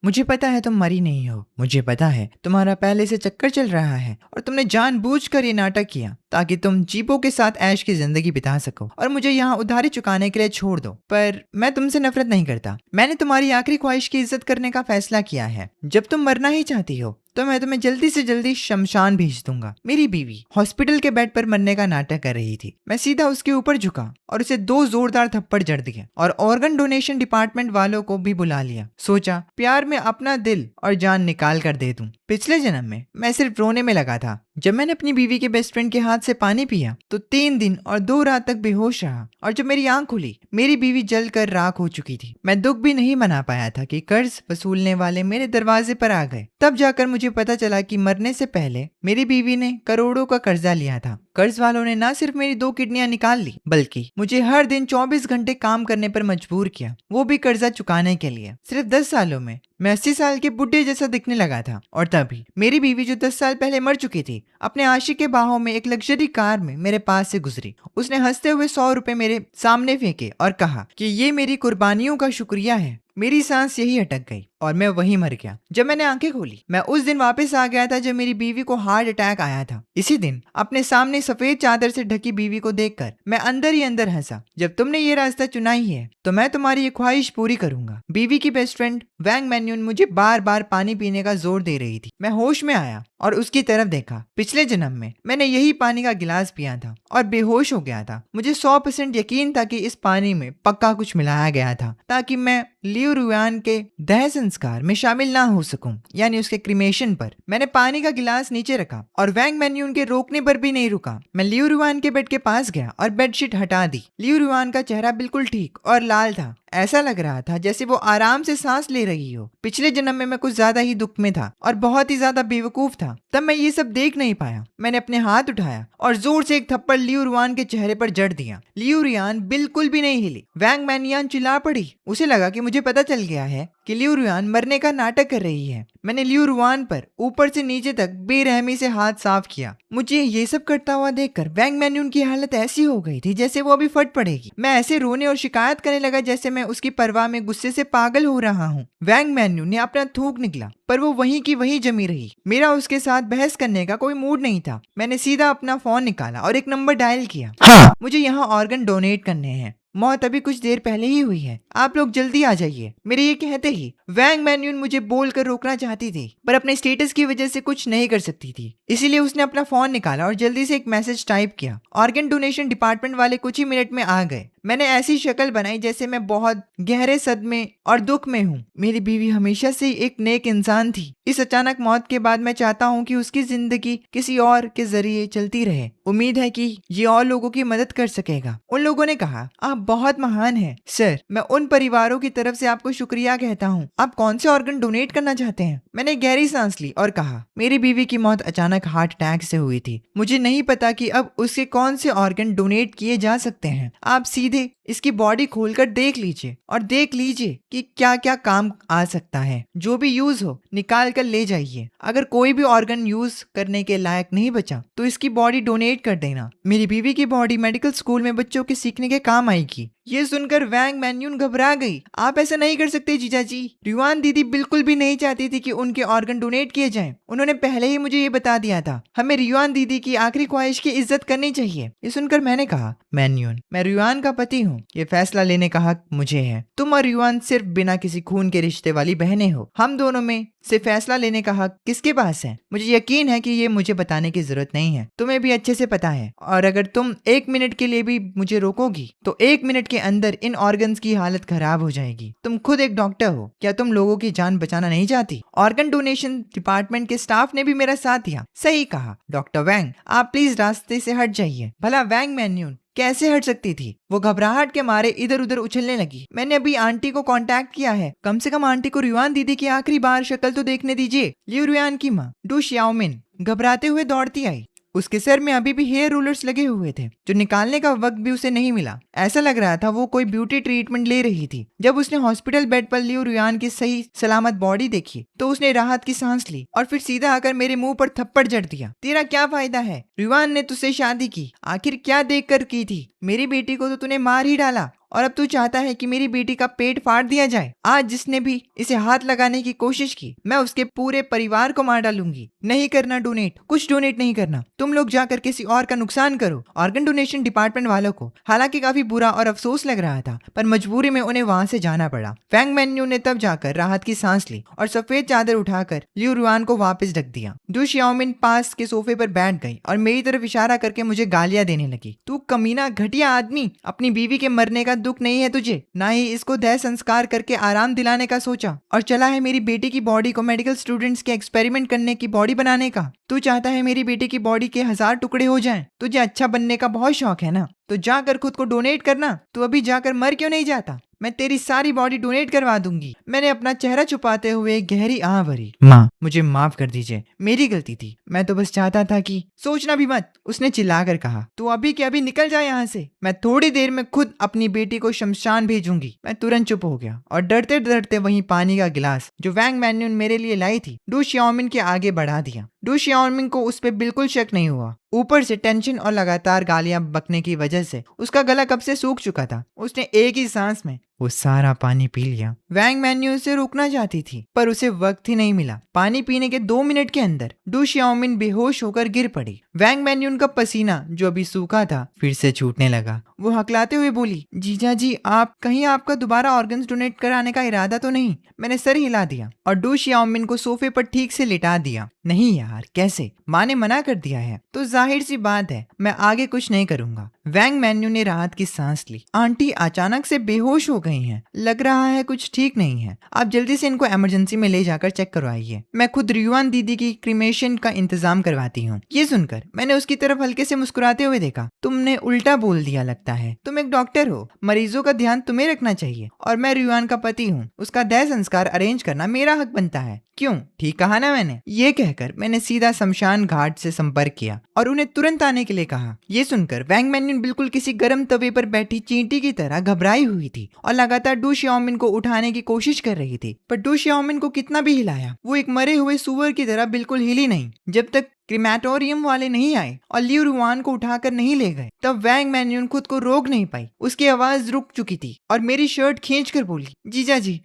मुझे पता है तुम मरी नहीं हो। मुझे पता है तुम्हारा पहले से चक्कर चल रहा है और तुमने जानबूझकर ये नाटक किया ताकि तुम जीपो के साथ ऐश की जिंदगी बिता सको और मुझे यहाँ उधारी चुकाने के लिए छोड़ दो। पर मैं तुमसे नफरत नहीं करता। मैंने तुम्हारी आखिरी ख्वाहिश की इज्जत करने का फैसला किया है। जब तुम मरना ही चाहती हो तो मैं तुम्हें जल्दी से जल्दी शमशान भेज दूंगा। मेरी बीवी हॉस्पिटल के बेड पर मरने का नाटक कर रही थी। मैं सीधा उसके ऊपर झुका और उसे 2 जोरदार थप्पड़ जड़ दिए और ऑर्गन डोनेशन डिपार्टमेंट वालों को भी बुला लिया। सोचा प्यार में अपना दिल और जान निकाल कर दे दूं। पिछले जन्म में मैं सिर्फ रोने में लगा था। जब मैंने अपनी बीवी के बेस्ट फ्रेंड के हाथ से पानी पिया तो 3 दिन और 2 रात तक बेहोश रहा और जब मेरी आंख खुली मेरी बीवी जल कर राख हो चुकी थी। मैं दुख भी नहीं मना पाया था कि कर्ज वसूलने वाले मेरे दरवाजे पर आ गए। तब जाकर मुझे पता चला कि मरने से पहले मेरी बीवी ने करोड़ों का कर्जा लिया था। कर्ज वालों ने न सिर्फ मेरी 2 किडनियां निकाल ली बल्कि मुझे हर दिन 24 घंटे काम करने पर मजबूर किया, वो भी कर्जा चुकाने के लिए। सिर्फ 10 सालों में मैं 80 साल के बुढ़े जैसा दिखने लगा था और तभी मेरी बीवी जो 10 साल पहले मर चुकी थी अपने आशिक के बाहों में एक लग्जरी कार में मेरे पास से गुजरी। उसने हंसते हुए 100 रुपए मेरे सामने फेंके और कहा कि ये मेरी कुर्बानियों का शुक्रिया है। मेरी सांस यही अटक गई और मैं वहीं मर गया। जब मैंने आंखें खोली मैं उस दिन वापस आ गया था जब मेरी बीवी को हार्ट अटैक आया था। इसी दिन अपने सामने सफेद चादर से ढकी बीवी को देखकर मैं अंदर ही अंदर हंसा। जब तुमने ये रास्ता चुना ही है तो मैं तुम्हारी ये ख्वाहिश पूरी करूंगा। बीवी की बेस्ट फ्रेंड वैंग मैन्यून मुझे बार बार पानी पीने का जोर दे रही थी। मैं होश में आया और उसकी तरफ देखा। पिछले जन्म में मैंने यही पानी का गिलास पिया था और बेहोश हो गया था। मुझे 100% यकीन था कि इस पानी में पक्का कुछ मिलाया गया था ताकि मैं लियो रुआन के दह संस्कार में शामिल ना हो सकूं, यानी उसके क्रिमेशन पर। मैंने पानी का गिलास नीचे रखा और वैंग मैन्यून के रोकने पर भी नहीं रुका। मैं लियो रुआन के बेड के पास गया और बेडशीट हटा दी। लियो रुआन का चेहरा बिल्कुल ठीक और लाल था। ऐसा लग रहा था जैसे वो आराम से सांस ले रही हो। पिछले जन्म में मैं कुछ ज्यादा ही दुख में था और बहुत ही ज्यादा बेवकूफ था। तब मैं ये सब देख नहीं पाया। मैंने अपने हाथ उठाया और जोर से एक थप्पड़ लियो रुआन के चेहरे पर जड़ दिया। लियो रुआन बिल्कुल भी नहीं हिली। वैंग मैन्यून चिल्ला पड़ी। उसे लगा कि मुझे पता चल गया है कि लियो रुआन मरने का नाटक कर रही है। मैंने लियो रुआन पर ऊपर से नीचे तक बेरहमी से हाथ साफ किया। मुझे ये सब करता हुआ देखकर वैंग मैन्यून की हालत ऐसी हो गई थी जैसे वो अभी फट पड़ेगी। मैं ऐसे रोने और शिकायत करने लगा जैसे मैं उसकी परवाह में गुस्से से पागल हो रहा हूँ। वैंग मैन्यून ने अपना थूक निकला पर वो वहीं की वहीं जमी रही। मेरा उसके साथ बहस करने का कोई मूड नहीं था। मैंने सीधा अपना फोन निकाला और एक नंबर डायल किया। हाँ, मुझे यहाँ ऑर्गन डोनेट करने हैं। मौत अभी कुछ देर पहले ही हुई है। आप लोग जल्दी आ जाइए। मेरे ये कहते ही वैंग मैन्यून मुझे बोलकर रोकना चाहती थी पर अपने स्टेटस की वजह से कुछ नहीं कर सकती थी। इसीलिए उसने अपना फोन निकाला और जल्दी से एक मैसेज टाइप किया। ऑर्गन डोनेशन डिपार्टमेंट वाले कुछ ही मिनट में आ गए। मैंने ऐसी शक्ल बनाई जैसे मैं बहुत गहरे सदमे और दुख में हूँ। मेरी बीवी हमेशा से एक नेक इंसान थी। इस अचानक मौत के बाद मैं चाहता हूँ कि उसकी जिंदगी किसी और के जरिए चलती रहे। उम्मीद है कि ये और लोगों की मदद कर सकेगा। उन लोगों ने कहा, आप बहुत महान हैं सर। मैं उन परिवारों की तरफ से आपको शुक्रिया कहता हूँ। आप कौन से ऑर्गन डोनेट करना चाहते हैं? मैंने गहरी सांस ली और कहा, मेरी बीवी की मौत अचानक हार्ट अटैक से हुई थी। मुझे नहीं पता कि अब उसके कौन से ऑर्गन डोनेट किए जा सकते हैं। आप सीधे इसकी बॉडी खोलकर देख लीजिए और देख लीजिए कि क्या क्या काम आ सकता है। जो भी यूज हो निकाल कर ले जाइए। अगर कोई भी ऑर्गन यूज करने के लायक नहीं बचा तो इसकी बॉडी डोनेट कर देना। मेरी बीवी की बॉडी मेडिकल स्कूल में बच्चों के सीखने के काम आएगी। ये सुनकर वैंग मैन्यून घबरा गई। आप ऐसा नहीं कर सकते जीजा जी। रुआन दीदी बिल्कुल भी नहीं चाहती थी कि उनके ऑर्गन डोनेट किए जाएं। उन्होंने पहले ही मुझे ये बता दिया था। हमें रुआन दीदी की आखिरी ख्वाहिश की इज्जत करनी चाहिए। ये सुनकर मैंने कहा, मैन्यून, मैं रुआन का पति हूँ। ये फैसला लेने का हक मुझे है। तुम और रुआन सिर्फ बिना किसी खून के रिश्ते वाली बहनें हो। हम दोनों में से फैसला लेने का हक किसके पास है? मुझे यकीन है कि ये मुझे बताने की जरूरत नहीं है। तुम्हें भी अच्छे से पता है। और अगर तुम 1 मिनट के लिए भी मुझे रोकोगी तो 1 मिनट के अंदर इन ऑर्गन्स की हालत खराब हो जाएगी। तुम खुद एक डॉक्टर हो। क्या तुम लोगों की जान बचाना नहीं चाहती? ऑर्गन डोनेशन डिपार्टमेंट के स्टाफ ने भी मेरा साथ दिया। सही कहा डॉक्टर वैंग, आप प्लीज रास्ते से हट जाइए। भला वैंग मैन्यून कैसे हट सकती थी? वो घबराहट के मारे इधर उधर उछलने लगी। मैंने अभी आंटी को कांटेक्ट किया है। कम से कम आंटी को रुआन दीदी की आखिरी बार शक्ल तो देखने दीजिए। लियो रुआन की माँ डू श्याओमिन घबराते हुए दौड़ती आई। उसके सर में अभी भी हेयर रूलर्स लगे हुए थे जो निकालने का वक्त भी उसे नहीं मिला। ऐसा लग रहा था वो कोई ब्यूटी ट्रीटमेंट ले रही थी। जब उसने हॉस्पिटल बेड पर लियो रुआन की सही सलामत बॉडी देखी तो उसने राहत की सांस ली और फिर सीधा आकर मेरे मुंह पर थप्पड़ जड़ दिया। तेरा क्या फायदा है? रुआन ने तुझसे शादी की, आखिर क्या देख कर की थी? मेरी बेटी को तो तूने मार ही डाला और अब तू चाहता है कि मेरी बेटी का पेट फाड़ दिया जाए। आज जिसने भी इसे हाथ लगाने की कोशिश की, मैं उसके पूरे परिवार को मार डालूंगी। नहीं करना डोनेट, कुछ डोनेट नहीं करना। तुम लोग जाकर किसी और का नुकसान करो। ऑर्गन डोनेशन डिपार्टमेंट वालों को हालांकि काफी बुरा और अफसोस लग रहा था, पर मजबूरी में उन्हें वहां से जाना पड़ा। फैंग मेन्यू ने तब जाकर राहत की सांस ली और सफेद चादर उठाकर लियू रुआन को वापस ढक दिया। डू शियाओमिन पास के सोफे पर बैठ गई और मेरी तरफ इशारा करके मुझे गालियां देने लगी। तू कमीना घटिया आदमी, अपनी बीवी के मरने का दुख नहीं है तुझे, ना ही इसको देह संस्कार करके आराम दिलाने का सोचा, और चला है मेरी बेटी की बॉडी को मेडिकल स्टूडेंट्स के एक्सपेरिमेंट करने की बॉडी बनाने का। तू चाहता है मेरी बेटी की बॉडी के 1000 टुकड़े हो जाएं। तुझे अच्छा बनने का बहुत शौक है ना, तो जाकर खुद को डोनेट करना। तू अभी जाकर मर क्यों नहीं जाता? मैं तेरी सारी बॉडी डोनेट करवा दूंगी। मैंने अपना चेहरा छुपाते हुए गहरी आह भरी। माँ, मुझे माफ कर दीजिए, मेरी गलती थी। मैं तो बस चाहता था कि। सोचना भी मत, उसने चिल्लाकर कहा। तू अभी के अभी निकल जा यहाँ से। मैं थोड़ी देर में खुद अपनी बेटी को शमशान भेजूंगी। मैं तुरंत चुप हो गया और डरते डरते वहीं पानी का गिलास जो वैंग मैन्यून मेरे लिए लाई थी डू शियाओमिन के आगे बढ़ा दिया। डू शियाओमिन को उस पर बिल्कुल शक नहीं हुआ। ऊपर से टेंशन और लगातार गालियां बकने की वजह से उसका गला कब से सूख चुका था। उसने एक ही सांस में वो सारा पानी पी लिया। वैंग मैन्यू उसे रोकना चाहती थी, पर उसे वक्त ही नहीं मिला। पानी पीने के 2 मिनट के अंदर डू शियाओमिन बेहोश होकर गिर पड़ी। वैंग मैन्यून का पसीना जो अभी सूखा था फिर से छूटने लगा। वो हकलाते हुए बोली, जीजा जी, आप कहीं आपका दोबारा ऑर्गन्स डोनेट कराने का इरादा तो नहीं? मैंने सर हिला दिया और डू शियाओमिन को सोफे पर ठीक से लिटा दिया। नहीं यार, कैसे? माँ ने मना कर दिया है तो जाहिर सी बात है मैं आगे कुछ नहीं करूंगा। वैंग मैन्यू ने राहत की सांस ली। आंटी अचानक से बेहोश हो गई हैं। लग रहा है कुछ ठीक नहीं है। आप जल्दी से इनको इमरजेंसी में ले जाकर चेक करवाइए। मैं खुद रियुआन दीदी की क्रीमेशन का इंतजाम करवाती हूँ। ये सुनकर मैंने उसकी तरफ हल्के से मुस्कुराते हुए देखा। तुमने उल्टा बोल दिया लगता है। तुम एक डॉक्टर हो, मरीजों का ध्यान तुम्हें रखना चाहिए, और मैं रियुआन का पति हूँ। उसका देह संस्कार अरेंज करना मेरा हक बनता है। क्यों, ठीक कहा ना मैंने? ये कहकर मैंने सीधा शमशान घाट से संपर्क किया और उन्हें तुरंत आने के लिए कहा। ये सुनकर वैंग मैन्यून बिल्कुल किसी गर्म तवे पर बैठी चींटी की तरह घबराई हुई थी और लगातार डू शियाओमिन को उठाने की कोशिश कर रही थी, पर डू शियाओमिन को कितना भी हिलाया वो एक मरे हुए सुअर की तरह बिल्कुल हिली नहीं। जब तक क्रीमेटोरियम वाले नहीं आए और लियू रुआन को उठाकर नहीं ले गए, तब वैंग मैन्यून खुद को रोक नहीं पाई। उसकी आवाज रुक चुकी थी और मेरी शर्ट खींचकर बोली, जीजा जी,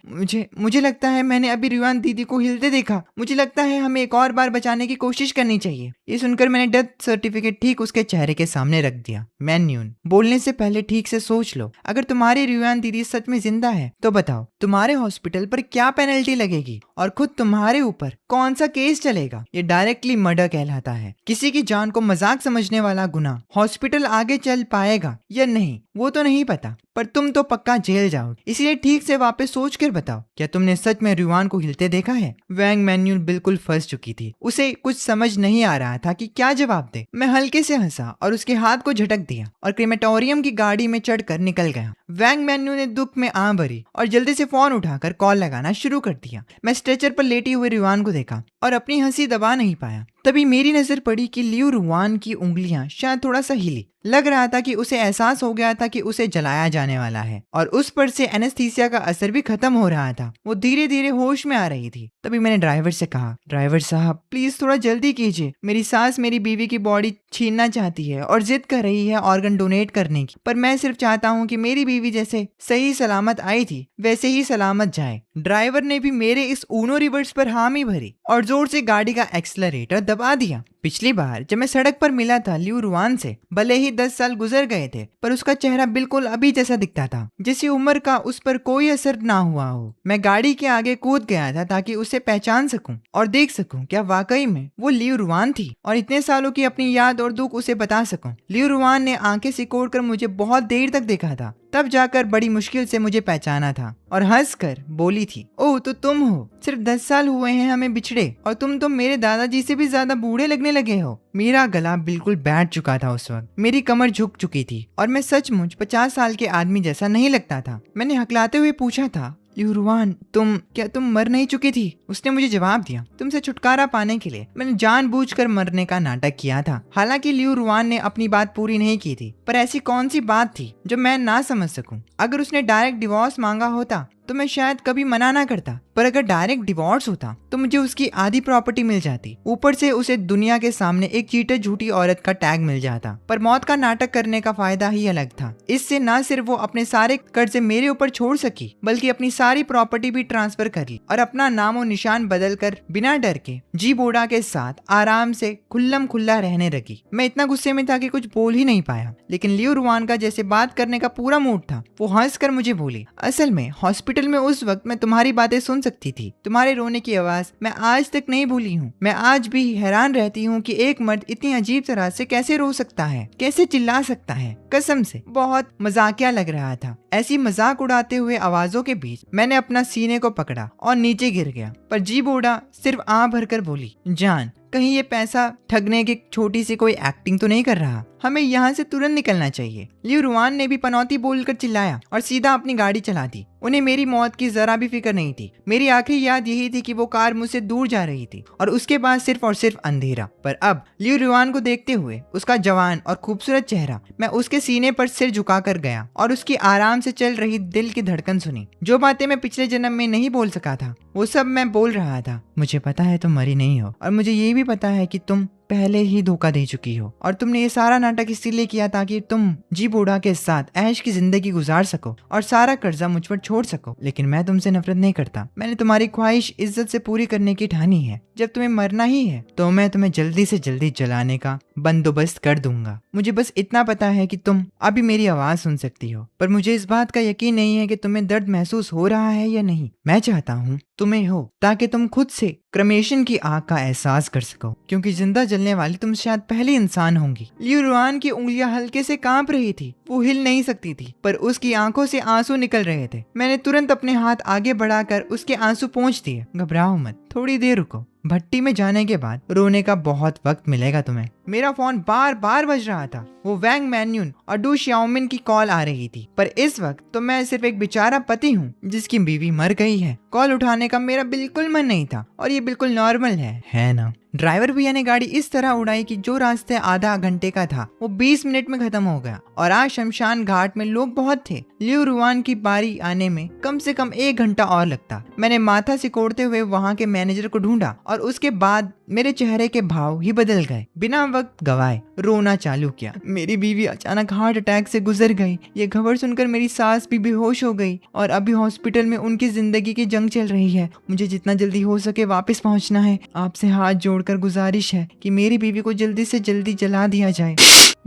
मुझे लगता है मैंने अभी रियुआन दीदी को हिलते देखा। मुझे लगता है हमें एक और बार बचाने की कोशिश करनी चाहिए। ये सुनकर मैंने डेथ सर्टिफिकेट ठीक उसके चेहरे के सामने रख दिया। मैन्यून, बोलने से पहले ठीक से सोच लो। अगर तुम्हारी रियुआन दीदी सच में जिंदा है तो बताओ तुम्हारे हॉस्पिटल पर क्या पेनल्टी लगेगी और खुद तुम्हारे ऊपर कौन सा केस चलेगा? ये डायरेक्टली मर्डर कहलाता है। किसी की जान को मजाक समझने वाला गुनाह। हॉस्पिटल आगे चल पाएगा या नहीं वो तो नहीं पता, पर तुम तो पक्का जेल जाओगे। इसलिए ठीक से वापस सोच कर बताओ, क्या तुमने सच में रियुआन को हिलते देखा है? वैंग मैन्यून बिल्कुल फंस चुकी थी। उसे कुछ समझ नहीं आ रहा था कि क्या जवाब दे। मैं हल्के से हंसा और उसके हाथ को झटक दिया और क्रीमेटोरियम की गाड़ी में चढ़कर निकल गया। वैंग मैन्यू ने दुख में आं भरी और जल्दी से फोन उठाकर कॉल लगाना शुरू कर दिया। मैं स्ट्रेचर पर लेटी हुए रियुआन को देखा और अपनी हंसी दबा नहीं पाया। तभी मेरी नजर पड़ी कि लियू रुआन की उंगलियां शायद थोड़ा सा हिली। लग रहा था कि उसे एहसास हो गया था कि उसे जलाया जाने वाला है और उस पर से एनेस्थीसिया का असर भी खत्म हो रहा था। वो धीरे धीरे होश में आ रही थी। तभी मैंने ड्राइवर से कहा, ड्राइवर साहब प्लीज थोड़ा जल्दी कीजिए। मेरी सास मेरी बीवी की बॉडी छीनना चाहती है और जिद कर रही है ऑर्गन डोनेट करने की, पर मैं सिर्फ चाहता हूँ कि मेरी बीवी जैसे सही सलामत आई थी वैसे ही सलामत जाए। ड्राइवर ने भी मेरे इस ऊनो रिवर्स पर हामी भरी और जोर से गाड़ी का एक्सीलरेटर दबा दिया। पिछली बार जब मैं सड़क पर मिला था लियू रुआन से, भले ही 10 साल गुजर गए थे, पर उसका चेहरा बिल्कुल अभी जैसा दिखता था, जिसकी उम्र का उस पर कोई असर ना हुआ हो। मैं गाड़ी के आगे कूद गया था ताकि उसे पहचान सकूं और देख सकूं क्या वाकई में वो लियू रुआन थी और इतने सालों की अपनी याद और दुख उसे बता सकूं। लियू रुआन ने आंखें सिकोड़कर मुझे बहुत देर तक देखा था, तब जाकर बड़ी मुश्किल से मुझे पहचाना था और हंसकर बोली थी, ओह तो तुम हो। सिर्फ 10 साल हुए हैं हमें बिछड़े और तुम तो मेरे दादाजी से भी ज्यादा बूढ़े लगने लगे हो। मेरा गला बिल्कुल बैठ चुका था उस वक्त, मेरी कमर झुक चुकी थी और मैं सचमुच 50 साल के आदमी जैसा नहीं लगता था। मैंने हकलाते हुए पूछा था, लियू रुआन क्या तुम मर नहीं चुकी थी? उसने मुझे जवाब दिया, तुमसे छुटकारा पाने के लिए मैंने जानबूझकर मरने का नाटक किया था। हालांकि लियू रुआन ने अपनी बात पूरी नहीं की थी, पर ऐसी कौन सी बात थी जो मैं ना समझ सकूं? अगर उसने डायरेक्ट डिवोर्स मांगा होता तो मैं शायद कभी मना ना करता, पर अगर डायरेक्ट डिवोर्स होता तो मुझे उसकी आधी प्रॉपर्टी मिल जाती। ऊपर से उसे दुनिया के सामने एक चीटर झूठी औरत का टैग मिल जाता। पर मौत का नाटक करने का फायदा ही अलग था। इससे न सिर्फ वो अपने सारे कर्जे मेरे ऊपर छोड़ सकी, बल्कि अपनी सारी प्रॉपर्टी भी ट्रांसफर कर ली और अपना नाम और निशान बदल कर बिना डर के जी बोडा के साथ आराम से खुल्लम खुल्ला रहने लगी। मैं इतना गुस्से में था कि कुछ बोल ही नहीं पाया, लेकिन लियो रुआन का जैसे बात करने का पूरा मूड था। वो हंसकर मुझे बोली, असल में हॉस्पिटल में उस वक्त मैं तुम्हारी बातें सुन सकती थी। तुम्हारे रोने की आवाज मैं आज तक नहीं भूली हूँ। मैं आज भी हैरान रहती हूँ कि एक मर्द इतनी अजीब तरह से कैसे रो सकता है, कैसे चिल्ला सकता है। कसम से बहुत मजाकिया लग रहा था। ऐसी मजाक उड़ाते हुए आवाजों के बीच मैंने अपना सीने को पकड़ा और नीचे गिर गया। पर जी बोडा सिर्फ आंख भरकर बोली, जान, कहीं ये पैसा ठगने की छोटी सी कोई एक्टिंग तो नहीं कर रहा? हमें यहाँ से तुरंत निकलना चाहिए। लियो रुआन ने भी पनौती बोलकर चिल्लाया और सीधा अपनी गाड़ी चला दी। उन्हें मेरी मौत की जरा भी फिक्र नहीं थी। मेरी आखिरी याद यही थी कि वो कार मुझसे दूर जा रही थी और उसके बाद सिर्फ और सिर्फ अंधेरा। पर अब लियो रुआन को देखते हुए उसका जवान और खूबसूरत चेहरा, मैं उसके सीने पर सिर झुकाकर गया और उसकी आराम से चल रही दिल की धड़कन सुनी। जो बातें मैं पिछले जन्म में नहीं बोल सका था, वो सब मैं बोल रहा था। मुझे पता है तुम मरी नहीं हो, और मुझे ये भी पता है कि तुम पहले ही धोखा दे चुकी हो, और तुमने ये सारा नाटक इसीलिए किया ताकि तुम जी बूढ़ा के साथ ऐश की जिंदगी गुजार सको और सारा कर्जा मुझ पर छोड़ सको। लेकिन मैं तुमसे नफरत नहीं करता। मैंने तुम्हारी ख्वाहिश इज्जत से पूरी करने की ठानी है। जब तुम्हें मरना ही है तो मैं तुम्हें जल्दी से जल्दी जलाने का बंदोबस्त कर दूंगा। मुझे बस इतना पता है कि तुम अभी मेरी आवाज सुन सकती हो, पर मुझे इस बात का यकीन नहीं है कि तुम्हें दर्द महसूस हो रहा है या नहीं। मैं चाहता हूँ तुम्हें हो, ताकि तुम खुद से क्रमेशन की आग का एहसास कर सको, क्योंकि जिंदा जलने वाली तुम शायद पहली इंसान होंगी। लियो रुआन की उंगलियां हल्के से कांप रही थी। वो हिल नहीं सकती थी, पर उसकी आंखों से आंसू निकल रहे थे। मैंने तुरंत अपने हाथ आगे बढ़ाकर उसके आंसू पोंछ दिए। घबराओ मत, थोड़ी देर रुको। भट्टी में जाने के बाद रोने का बहुत वक्त मिलेगा तुम्हें। मेरा फोन बार बार बज रहा था। वो वैंग मैन्यून और डू श्याओमिन की कॉल आ रही थी, पर इस वक्त तो मैं सिर्फ एक बेचारा पति हूँ जिसकी बीवी मर गई है। कॉल उठाने का मेरा बिल्कुल मन नहीं था, और ये बिल्कुल नॉर्मल है ना? ड्राइवर भैया ने गाड़ी इस तरह उड़ाई कि जो रास्ते आधा घंटे का था वो 20 मिनट में खत्म हो गया, और आज शमशान घाट में लोग बहुत थे। लियो रुआन की बारी आने में कम से कम 1 घंटा और लगता। मैंने माथा सिकोड़ते हुए वहाँ के मैनेजर को ढूंढा, और उसके बाद मेरे चेहरे के भाव ही बदल गए। बिना वक्त गवाए रोना चालू किया। मेरी बीवी अचानक हार्ट अटैक से गुजर गई। ये खबर सुनकर मेरी सास भी बेहोश हो गई, और अभी हॉस्पिटल में उनकी जिंदगी की जंग चल रही है। मुझे जितना जल्दी हो सके वापस पहुंचना है। आपसे हाथ जोड़कर गुजारिश है कि मेरी बीवी को जल्दी से जल्दी जला दिया जाए।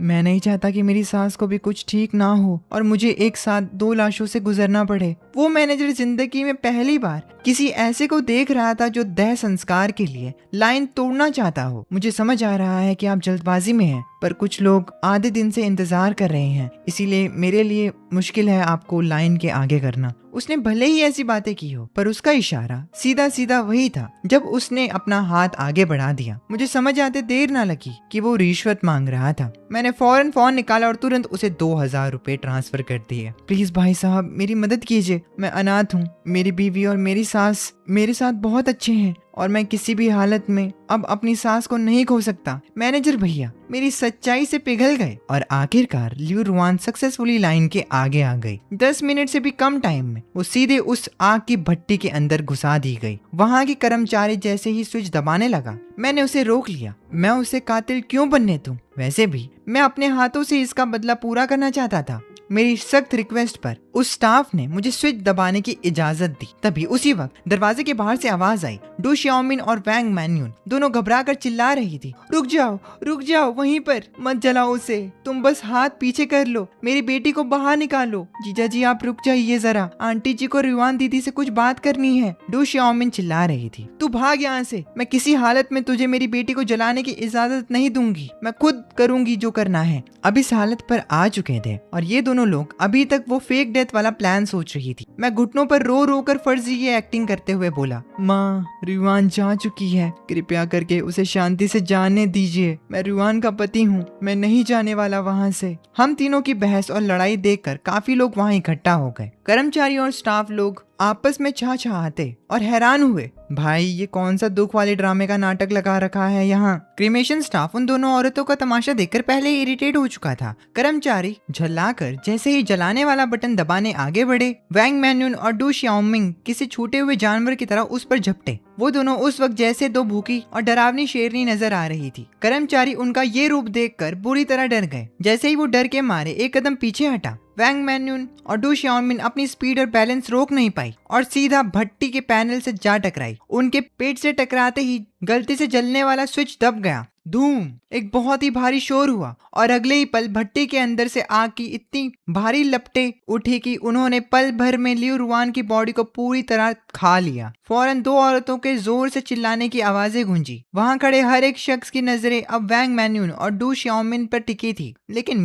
मैं नहीं चाहता कि मेरी सास को भी कुछ ठीक ना हो और मुझे एक साथ 2 लाशों से गुजरना पड़े। वो मैनेजर जिंदगी में पहली बार किसी ऐसे को देख रहा था जो देह संस्कार के लिए लाइन तोड़ना चाहता हो। मुझे समझ आ रहा है कि आप जल्दबाजी में हैं, पर कुछ लोग आधे दिन से इंतजार कर रहे हैं, इसीलिए मेरे लिए मुश्किल है आपको लाइन के आगे करना। उसने भले ही ऐसी बातें की हो, पर उसका इशारा सीधा सीधा वही था। जब उसने अपना हाथ आगे बढ़ा दिया, मुझे समझ आते देर ना लगी कि वो रिश्वत मांग रहा था। मैंने फौरन फोन निकाला और तुरंत उसे 2000 रुपए ट्रांसफर कर दिए। प्लीज भाई साहब, मेरी मदद कीजिए। मैं अनाथ हूँ। मेरी बीवी और मेरी सास मेरे साथ बहुत अच्छे हैं, और मैं किसी भी हालत में अब अपनी सास को नहीं खो सकता। मैनेजर भैया मेरी सच्चाई से पिघल गए, और आखिरकार लियो रुआन सक्सेसफुली लाइन के आगे आ गई। 10 मिनट से भी कम टाइम में वो सीधे उस आग की भट्टी के अंदर घुसा दी गई। वहाँ की कर्मचारी जैसे ही स्विच दबाने लगा, मैंने उसे रोक लिया। मैं उसे कातिल क्यों बनने दूं? वैसे भी मैं अपने हाथों से इसका बदला पूरा करना चाहता था। मेरी सख्त रिक्वेस्ट पर उस स्टाफ ने मुझे स्विच दबाने की इजाजत दी। तभी उसी वक्त दरवाजे के बाहर से आवाज आई। डू श्याओमिन और वैंग मैन्यून दोनों घबराकर चिल्ला रही थी, रुक जाओ वहीं पर, मत जलाओ उसे। तुम बस हाथ पीछे कर लो, मेरी बेटी को बाहर निकालो। जीजा जी आप रुक जाइए जरा, आंटी जी को रुआन दीदी से कुछ बात करनी है। डू श्याओमिन चिल्ला रही थी, तू भाग यहाँ से। मैं किसी हालत में तुझे मेरी बेटी को जलाने की इजाजत नहीं दूंगी। मैं खुद करूंगी जो करना है। अब इस हालत पर आ चुके थे, और ये दोनों लोग अभी तक वो फेक डेथ वाला प्लान सोच रही थी। मैं घुटनों पर रो रो कर फर्जी ये एक्टिंग करते हुए बोला, माँ रुआन जा चुकी है, कृपया करके उसे शांति से जाने दीजिए। मैं रुआन का पति हूँ, मैं नहीं जाने वाला वहाँ से। हम तीनों की बहस और लड़ाई देखकर काफी लोग वहाँ इकट्ठा हो गए। कर्मचारी और स्टाफ लोग आपस में छाछाते और हैरान हुए। भाई ये कौन सा दुख वाले ड्रामे का नाटक लगा रखा है यहाँ। क्रीमेशन स्टाफ उन दोनों औरतों का तमाशा देखकर पहले ही इरिटेट हो चुका था। कर्मचारी झल्लाकर जैसे ही जलाने वाला बटन दबाने आगे बढ़े, वैंग मैन्यून और डू श्याओमिंग किसी छूटे हुए जानवर की तरह उस पर झपटे। वो दोनों उस वक्त जैसे दो भूखी और डरावनी शेरनी नजर आ रही थी। कर्मचारी उनका ये रूप देखकर बुरी तरह डर गए। जैसे ही वो डर के मारे एक कदम पीछे हटा, वैंग मैन्यून और डू श्याओमिन अपनी स्पीड और बैलेंस रोक नहीं पाई और सीधा भट्टी के पैनल से जा टकराई। उनके पेट से टकराते ही गलती से जलने वाला स्विच दब गया। धूम, एक बहुत ही भारी शोर हुआ और अगले ही पल भट्टी के अंदर से आग की इतनी भारी लपटें उठी कि उन्होंने पल भर में लियू रुआन की बॉडी को पूरी तरह खा लिया। फौरन दो औरतों के जोर से चिल्लाने की आवाजें गूंजी। वहां खड़े हर एक शख्स की नजरें अब वैंग मैन्यून और डू श्याओमिन पर टिकी थी, लेकिन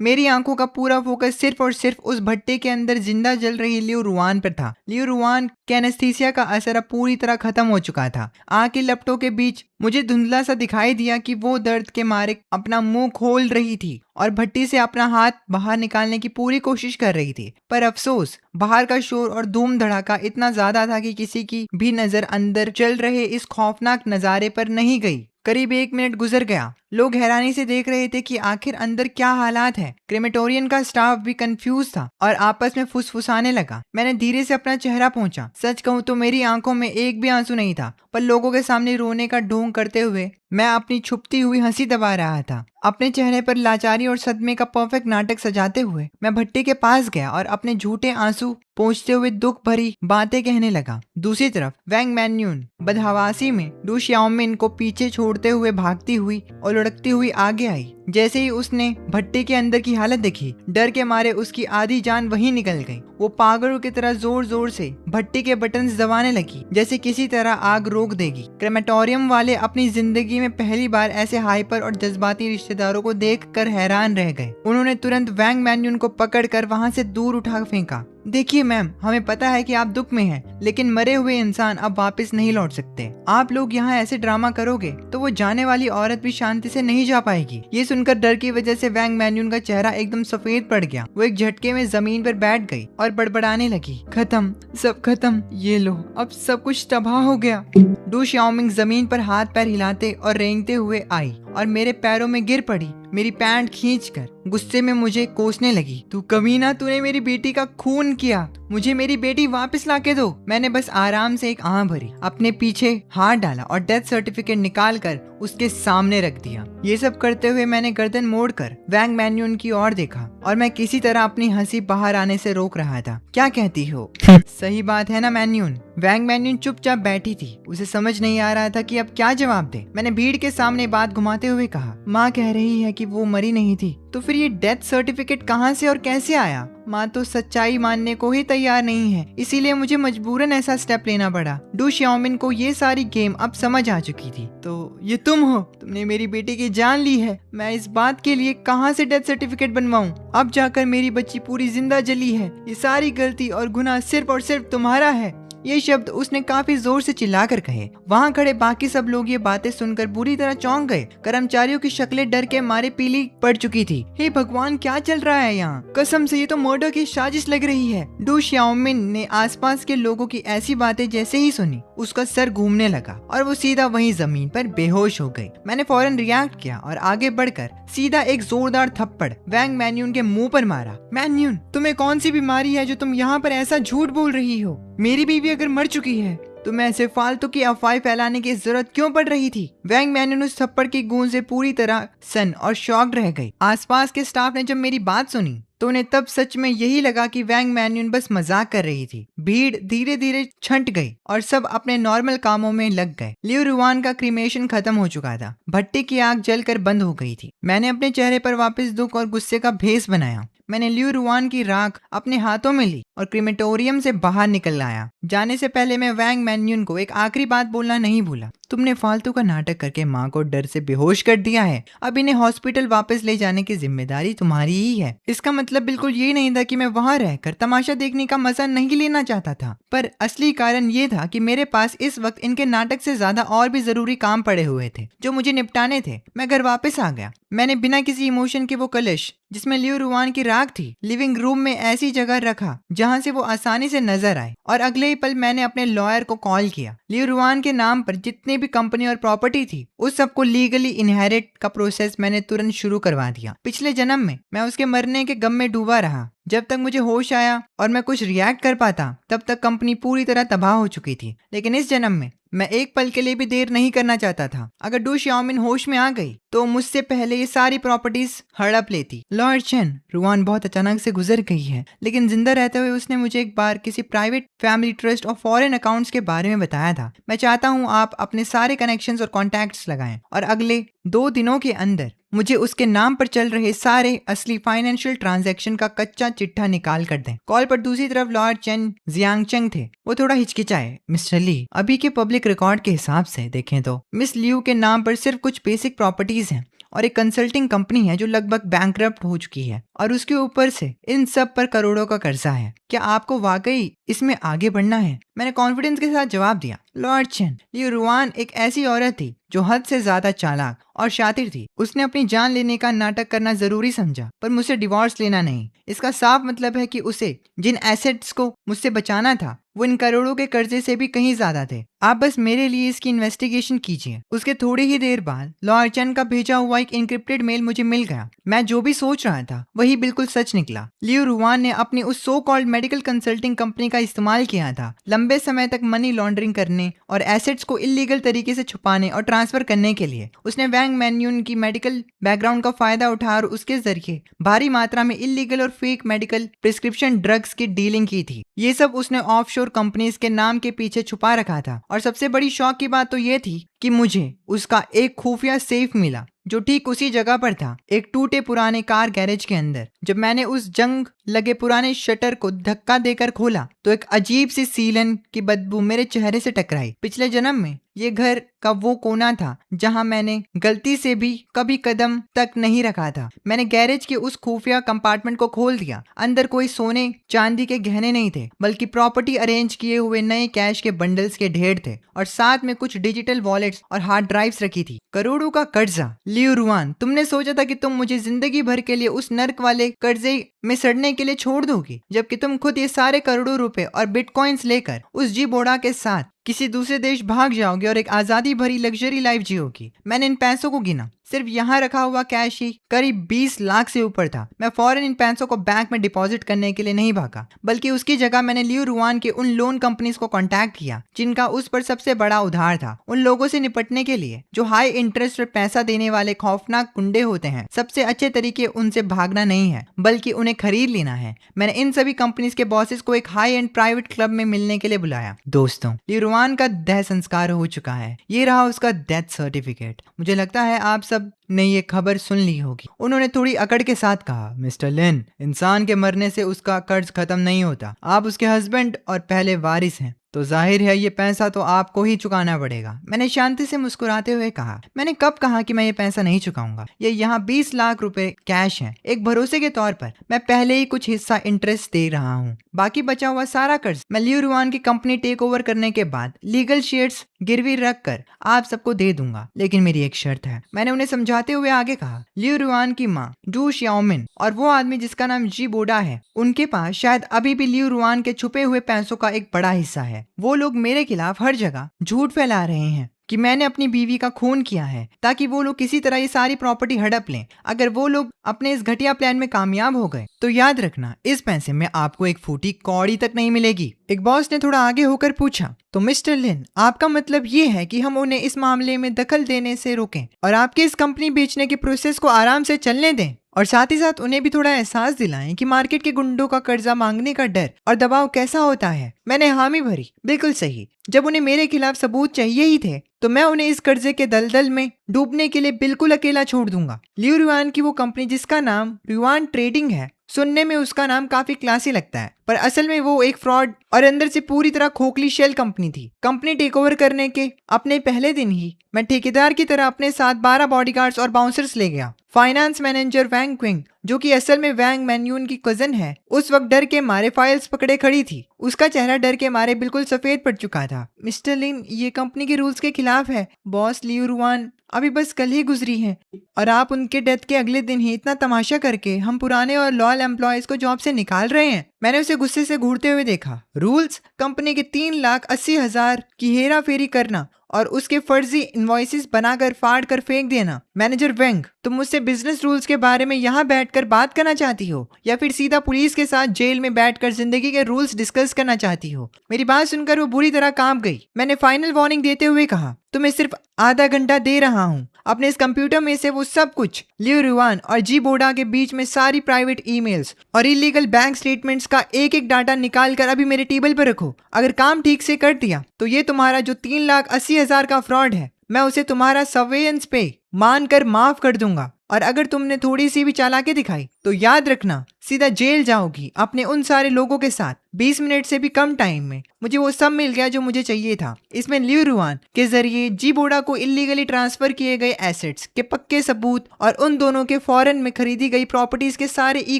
मेरी आंखों का पूरा फोकस सिर्फ और सिर्फ उस भट्टे के अंदर जिंदा जल रही लियू रुआन पर था। लियू रुआन के एनेस्थीसिया का असर अब पूरी तरह खत्म हो चुका था। आग की लपटों के बीच मुझे धुंधला सा दिखाई दिया कि वो दर्द के मारे अपना मुंह खोल रही थी और भट्टी से अपना हाथ बाहर निकालने की पूरी कोशिश कर रही थी। पर अफसोस, बाहर का शोर और धूम धड़ाका इतना ज्यादा था कि किसी की भी नजर अंदर चल रहे इस खौफनाक नजारे पर नहीं गई। करीब 1 मिनट गुजर गया। लोग हैरानी से देख रहे थे कि आखिर अंदर क्या हालात है। क्रेमेटोरियम का स्टाफ भी कंफ्यूज था और आपस में फुसफुसाने लगा। मैंने धीरे से अपना चेहरा पहुंचा। सच कहूं तो मेरी आंखों में एक भी आंसू नहीं था, पर लोगों के सामने रोने का ढोंग करते हुए मैं अपनी छुपती हुई हंसी दबा रहा था। अपने चेहरे पर लाचारी और सदमे का परफेक्ट नाटक सजाते हुए मैं भट्टी के पास गया और अपने झूठे आंसू पोंछते हुए दुख भरी बातें कहने लगा। दूसरी तरफ वैंग मैन्यून बदहवासी में डू श्याओमिन को पीछे छोड़ते हुए भागती हुई और लुढ़कती हुई आगे आई। जैसे ही उसने भट्टी के अंदर की हालत देखी, डर के मारे उसकी आधी जान वहीं निकल गई। वो पागलों की तरह जोर जोर से भट्टी के बटन्स दबाने लगी, जैसे किसी तरह आग रोक देगी। क्रेमेटोरियम वाले अपनी जिंदगी में पहली बार ऐसे हाइपर और जज्बाती रिश्तेदारों को देखकर हैरान रह गए। उन्होंने तुरंत वैंग मैन्यून को पकड़कर वहां से दूर उठा फेंका। देखिए मैम, हमें पता है कि आप दुख में हैं, लेकिन मरे हुए इंसान अब वापस नहीं लौट सकते। आप लोग यहाँ ऐसे ड्रामा करोगे तो वो जाने वाली औरत भी शांति से नहीं जा पाएगी। ये सुनकर डर की वजह से वैंग मैन्यून का चेहरा एकदम सफेद पड़ गया। वो एक झटके में जमीन पर बैठ गई और बड़बड़ाने लगी, खत्म, सब खत्म, ये लो, अब सब कुछ तबाह हो गया। डू श्याओमिंग जमीन पर हाथ पैर हिलाते और रेंगते हुए आई और मेरे पैरों में गिर पड़ी। मेरी पैंट खींचकर गुस्से में मुझे कोसने लगी। तू कमीना, तूने मेरी बेटी का खून किया, मुझे मेरी बेटी वापस लाके दो। मैंने बस आराम से एक आह भरी, अपने पीछे हाथ डाला और डेथ सर्टिफिकेट निकाल कर उसके सामने रख दिया। ये सब करते हुए मैंने गर्दन मोड़कर वैंग मैन्यून की ओर देखा और मैं किसी तरह अपनी हंसी बाहर आने से रोक रहा था। क्या कहती हो? सही बात है ना मैन्यून? वैंग मैन्यून चुपचाप बैठी थी। उसे समझ नहीं आ रहा था कि अब क्या जवाब दे। मैंने भीड़ के सामने बात घुमाते हुए कहा, माँ कह रही है कि वो मरी नहीं थी, तो फिर ये डेथ सर्टिफिकेट कहाँ से और कैसे आया? माँ तो सच्चाई मानने को ही तैयार नहीं है, इसीलिए मुझे मजबूरन ऐसा स्टेप लेना पड़ा। डू श्याओमिन को ये सारी गेम अब समझ आ चुकी थी। तो ये तुम हो, तुमने मेरी बेटी की जान ली है। मैं इस बात के लिए कहाँ से डेथ सर्टिफिकेट बनवाऊं? अब जाकर मेरी बच्ची पूरी जिंदा जली है। ये सारी गलती और गुनाह सिर्फ और सिर्फ तुम्हारा है। ये शब्द उसने काफी जोर से चिल्लाकर कहे। वहाँ खड़े बाकी सब लोग ये बातें सुनकर बुरी तरह चौंक गए। कर्मचारियों की शक्लें डर के मारे पीली पड़ चुकी थी। हे भगवान, क्या चल रहा है यहाँ? कसम से ये तो मर्डर की साजिश लग रही है। डू श्याओमिन ने आसपास के लोगों की ऐसी बातें जैसे ही सुनी, उसका सर घूमने लगा और वो सीधा वहीं जमीन पर बेहोश हो गई। मैंने फौरन रिएक्ट किया और आगे बढ़कर सीधा एक जोरदार थप्पड़ वैंग मैन्यून के मुंह पर मारा। मैन्यून, तुम्हें कौन सी बीमारी है जो तुम यहाँ पर ऐसा झूठ बोल रही हो? मेरी बीवी अगर मर चुकी है तो मैं ऐसे फालतू की अफवाह फैलाने की जरूरत क्यों पड़ रही थी? वैंग मैन्यून उस थप्पड़ की गूंज से पूरी तरह सन और शॉक्ड रह गई। आसपास के स्टाफ ने जब मेरी बात सुनी तो उन्हें तब सच में यही लगा कि वैंग मैन्यून बस मजाक कर रही थी। भीड़ धीरे धीरे छंट गई और सब अपने नॉर्मल कामों में लग गए। लियू रुआन का क्रीमेशन खत्म हो चुका था। भट्टी की आग जलकर बंद हो गई थी। मैंने अपने चेहरे पर वापस दुख और गुस्से का भेस बनाया। मैंने लियू रुआन की राख अपने हाथों में ली और क्रीमेटोरियम से बाहर निकल आया। जाने से पहले मैं वैंग मैन्यून को एक आखिरी बात बोलना नहीं भूला। तुमने फालतू का नाटक करके माँ को डर से बेहोश कर दिया है। अब इन्हें हॉस्पिटल वापस ले जाने की जिम्मेदारी तुम्हारी ही है। इसका मतलब बिल्कुल ये नहीं था कि मैं वहां रहकर तमाशा देखने का मजा नहीं लेना चाहता था, पर असली कारण ये था कि मेरे पास इस वक्त इनके नाटक से ज्यादा और भी जरूरी काम पड़े हुए थे जो मुझे निपटाने थे। मैं घर वापस आ गया। मैंने बिना किसी इमोशन के वो कलश जिसमें लियो रुआन की राख थी लिविंग रूम में ऐसी जगह रखा जहां से वो आसानी से नजर आए, और अगले ही पल मैंने अपने लॉयर को कॉल किया। लियो रुआन के नाम पर जितनी भी कंपनी और प्रॉपर्टी थी उस सबको लीगली इनहेरिट का प्रोसेस मैंने तुरंत शुरू करवा दिया। पिछले जन्म में मैं उसके मरने के गम में डूबा रहा। जब तक मुझे होश आया और मैं कुछ रिएक्ट कर पाता तब तक कंपनी पूरी तरह तबाह हो चुकी थी। लेकिन इस जन्म में मैं एक पल के लिए भी देर नहीं करना चाहता था। अगर डू श्याओमिन होश में आ गई तो मुझसे पहले ये सारी प्रॉपर्टीज हड़प लेती। लॉर्ड चेन, रुआन बहुत अचानक से गुजर गई है, लेकिन जिंदा रहते हुए उसने मुझे एक बार किसी प्राइवेट फैमिली ट्रस्ट और फॉरेन अकाउंट्स के बारे में बताया था। मैं चाहता हूँ आप अपने सारे कनेक्शंस और कॉन्टैक्ट्स लगाएं और अगले 2 दिनों के अंदर मुझे उसके नाम पर चल रहे सारे असली फाइनेंशियल ट्रांजैक्शन का कच्चा चिट्ठा निकाल कर दें। कॉल पर दूसरी तरफ लॉर्ड चेन जियांगचंग थे। वो थोड़ा हिचकिचाए। मिस्टर ली, अभी के पब्लिक रिकॉर्ड के हिसाब से देखें तो मिस लियू के नाम पर सिर्फ कुछ बेसिक प्रॉपर्टीज हैं और एक कंसल्टिंग कंपनी है जो लगभग बैंकरप्ट हो चुकी है, और उसके ऊपर से इन सब पर करोड़ों का कर्जा है। क्या आपको वाकई इसमें आगे बढ़ना है? मैंने कॉन्फिडेंस के साथ जवाब दिया। लॉर्ड चेन, लियू रुआन एक ऐसी औरत थी जो हद से ज्यादा चालाक और शातिर थी। उसने अपनी जान लेने का नाटक करना जरूरी समझा, पर मुझसे डिवोर्स लेना नहीं। इसका साफ मतलब है कि उसे जिन एसेट्स को मुझसे बचाना था वो इन करोड़ों के कर्जे से भी कहीं ज्यादा थे। आप बस मेरे लिए इसकी इन्वेस्टिगेशन कीजिए। उसके थोड़ी ही देर बाद लॉर्ड चेन का भेजा हुआ एक इनक्रिप्टेड मेल मुझे मिल गया। मैं जो भी सोच रहा था वही बिल्कुल सच निकला। लियू रुआन ने अपनी उस so called medical consulting company का इस्तेमाल किया था लंबे समय तक मनी लॉन्ड्रिंग करने और एसेट्स को इलीगल तरीके से छुपाने और ट्रांसफर करने के लिए। उसने वैंग मैन्यून की मेडिकल बैकग्राउंड का फायदा उठा और उसके जरिए भारी मात्रा में इलीगल और फेक मेडिकल प्रिस्क्रिप्शन ड्रग्स की डीलिंग की थी। ये सब उसने ऑफशोर कंपनीज के नाम के पीछे छुपा रखा था। और सबसे बड़ी शौक की बात तो ये थी कि मुझे उसका एक खुफिया सेफ मिला जो ठीक उसी जगह पर था, एक टूटे पुराने कार गैरेज के अंदर। जब मैंने उस जंग लगे पुराने शटर को धक्का देकर खोला तो एक अजीब सी सीलन की बदबू मेरे चेहरे से टकराई। पिछले जन्म में ये घर का वो कोना था जहां मैंने गलती से भी कभी कदम तक नहीं रखा था। मैंने गैरेज के उस खुफिया कंपार्टमेंट को खोल दिया। अंदर कोई सोने चांदी के गहने नहीं थे, बल्कि प्रॉपर्टी अरेंज किए हुए नए कैश के बंडल्स के ढेर थे, और साथ में कुछ डिजिटल वॉलेट्स और हार्ड ड्राइव्स रखी थी। करोड़ों का कर्जा। लियू रुआन, तुमने सोचा था कि तुम मुझे जिंदगी भर के लिए उस नर्क वाले कर्जे में सड़ने के लिए छोड़ दोगी, जबकि तुम खुद ये सारे करोड़ों रुपए और बिटकॉइंस लेकर उस जी बोड़ा के साथ किसी दूसरे देश भाग जाओगे और एक आजादी भरी लग्जरी लाइफ जियोगी। मैंने इन पैसों को गिना। सिर्फ यहाँ रखा हुआ कैश ही करीब 20 लाख से ऊपर था। मैं फौरन इन पैसों को बैंक में डिपॉजिट करने के लिए नहीं भागा, बल्कि उसकी जगह मैंने लियू रुआन के उन लोन कंपनीज को कांटेक्ट किया जिनका उस पर सबसे बड़ा उधार था। उन लोगों से निपटने के लिए जो हाई इंटरेस्ट पर पैसा देने वाले खौफनाक गुंडे होते हैं, सबसे अच्छे तरीके उनसे भागना नहीं है बल्कि उन्हें खरीद लेना है। मैंने इन सभी कंपनीज के बॉसेस को एक हाई एंड प्राइवेट क्लब में मिलने के लिए बुलाया। दोस्तों, लियू रुआन का देह संस्कार हो चुका है। ये रहा उसका डेथ सर्टिफिकेट। मुझे लगता है आप सब ने ये खबर सुन ली होगी। उन्होंने थोड़ी अकड़ के साथ कहा, मिस्टर लिन, इंसान के मरने से उसका कर्ज खत्म नहीं होता। आप उसके हस्बैंड और पहले वारिस हैं, तो जाहिर है ये पैसा तो आपको ही चुकाना पड़ेगा। मैंने शांति से मुस्कुराते हुए कहा, मैंने कब कहा कि मैं ये पैसा नहीं चुकाऊंगा? ये यहाँ 20 लाख रुपए कैश हैं। एक भरोसे के तौर पर मैं पहले ही कुछ हिस्सा इंटरेस्ट दे रहा हूँ। बाकी बचा हुआ सारा कर्ज मैं लियू रुआन की कंपनी टेक ओवर करने के बाद लीगल शेयर्स गिरवी रख कर आप सबको दे दूंगा। लेकिन मेरी एक शर्त है। मैंने उन्हें समझाते हुए आगे कहा, लियू रुआन की माँ डू श्याओमिन और वो आदमी जिसका नाम जी बोडा है, उनके पास शायद अभी भी लियू रुआन के छुपे हुए पैसों का एक बड़ा हिस्सा है। वो लोग मेरे खिलाफ हर जगह झूठ फैला रहे हैं कि मैंने अपनी बीवी का खून किया है ताकि वो लोग किसी तरह ये सारी प्रॉपर्टी हड़प लें। अगर वो लोग अपने इस घटिया प्लान में कामयाब हो गए तो याद रखना, इस पैसे में आपको एक फूटी कौड़ी तक नहीं मिलेगी। एक बॉस ने थोड़ा आगे होकर पूछा, तो मिस्टर लिन, आपका मतलब ये है कि हम उन्हें इस मामले में दखल देने से रोकें और आपके इस कंपनी बेचने के प्रोसेस को आराम से चलने दें, और साथ ही साथ उन्हें भी थोड़ा एहसास दिलाएं कि मार्केट के गुंडों का कर्जा मांगने का डर और दबाव कैसा होता है। मैंने हामी भरी। बिल्कुल सही। जब उन्हें मेरे खिलाफ सबूत चाहिए ही थे तो मैं उन्हें इस कर्जे के दलदल में डूबने के लिए बिल्कुल अकेला छोड़ दूंगा। लियू रुआन की वो कंपनी जिसका नाम रुआन ट्रेडिंग है, सुनने में उसका नाम काफी क्लासी लगता है, पर असल में वो एक फ्रॉड और अंदर से पूरी तरह खोखली शेल कंपनी थी। कंपनी टेक ओवर करने के अपने पहले दिन ही मैं ठेकेदार की तरह अपने साथ 12 बॉडीगार्ड्स और बाउंसर्स ले गया। फाइनेंस मैनेजर वैंग क्विंग, जो कि असल में वैंग मैन्यून की कजन है, उस वक्त डर के मारे फाइल्स पकड़े खड़ी थी। उसका चेहरा डर के मारे बिल्कुल सफेद पड़ चुका था। मिस्टर लिन, ये कंपनी के रूल्स के खिलाफ है। बॉस लियू रुआन अभी बस कल ही गुजरी हैं और आप उनके डेथ के अगले दिन ही इतना तमाशा करके हम पुराने और लॉयल एम्प्लॉयज को जॉब से निकाल रहे हैं। मैंने उसे गुस्से से घूरते हुए देखा। रूल्स? कंपनी के 3,80,000 की हेरा फेरी करना और उसके फर्जी इनवॉइसेस बनाकर फाड़ कर फेंक देना। मैनेजर वेंग, तुम मुझसे बिजनेस रूल्स के बारे में यहाँ बैठकर बात करना चाहती हो या फिर सीधा पुलिस के साथ जेल में बैठकर जिंदगी के रूल्स डिस्कस करना चाहती हो? मेरी बात सुनकर वो बुरी तरह कांप गई। मैंने फाइनल वार्निंग देते हुए कहा, तुम्हें सिर्फ आधा घंटा दे रहा हूँ। अपने इस कंप्यूटर में से वो सब कुछ, लियू रुआन और जी बोडा के बीच में सारी प्राइवेट ईमेल्स और इलीगल बैंक स्टेटमेंट्स का एक एक डाटा निकाल कर अभी मेरे टेबल पर रखो। अगर काम ठीक से कर दिया तो ये तुम्हारा जो 3,80,000 का फ्रॉड है, मैं उसे तुम्हारा सर्वेलेंस पे मानकर माफ कर दूंगा। और अगर तुमने थोड़ी सी भी चालाकी दिखाई तो याद रखना, सीधा जेल जाओगी अपने उन सारे लोगों के साथ। 20 मिनट से भी कम टाइम में मुझे वो सब मिल गया जो मुझे चाहिए था। इसमें लियू रुआन के जरिए जी बोडा को इलीगली ट्रांसफर किए गए एसेट्स के पक्के सबूत और उन दोनों के फॉरेन में खरीदी गई प्रॉपर्टीज के सारे ई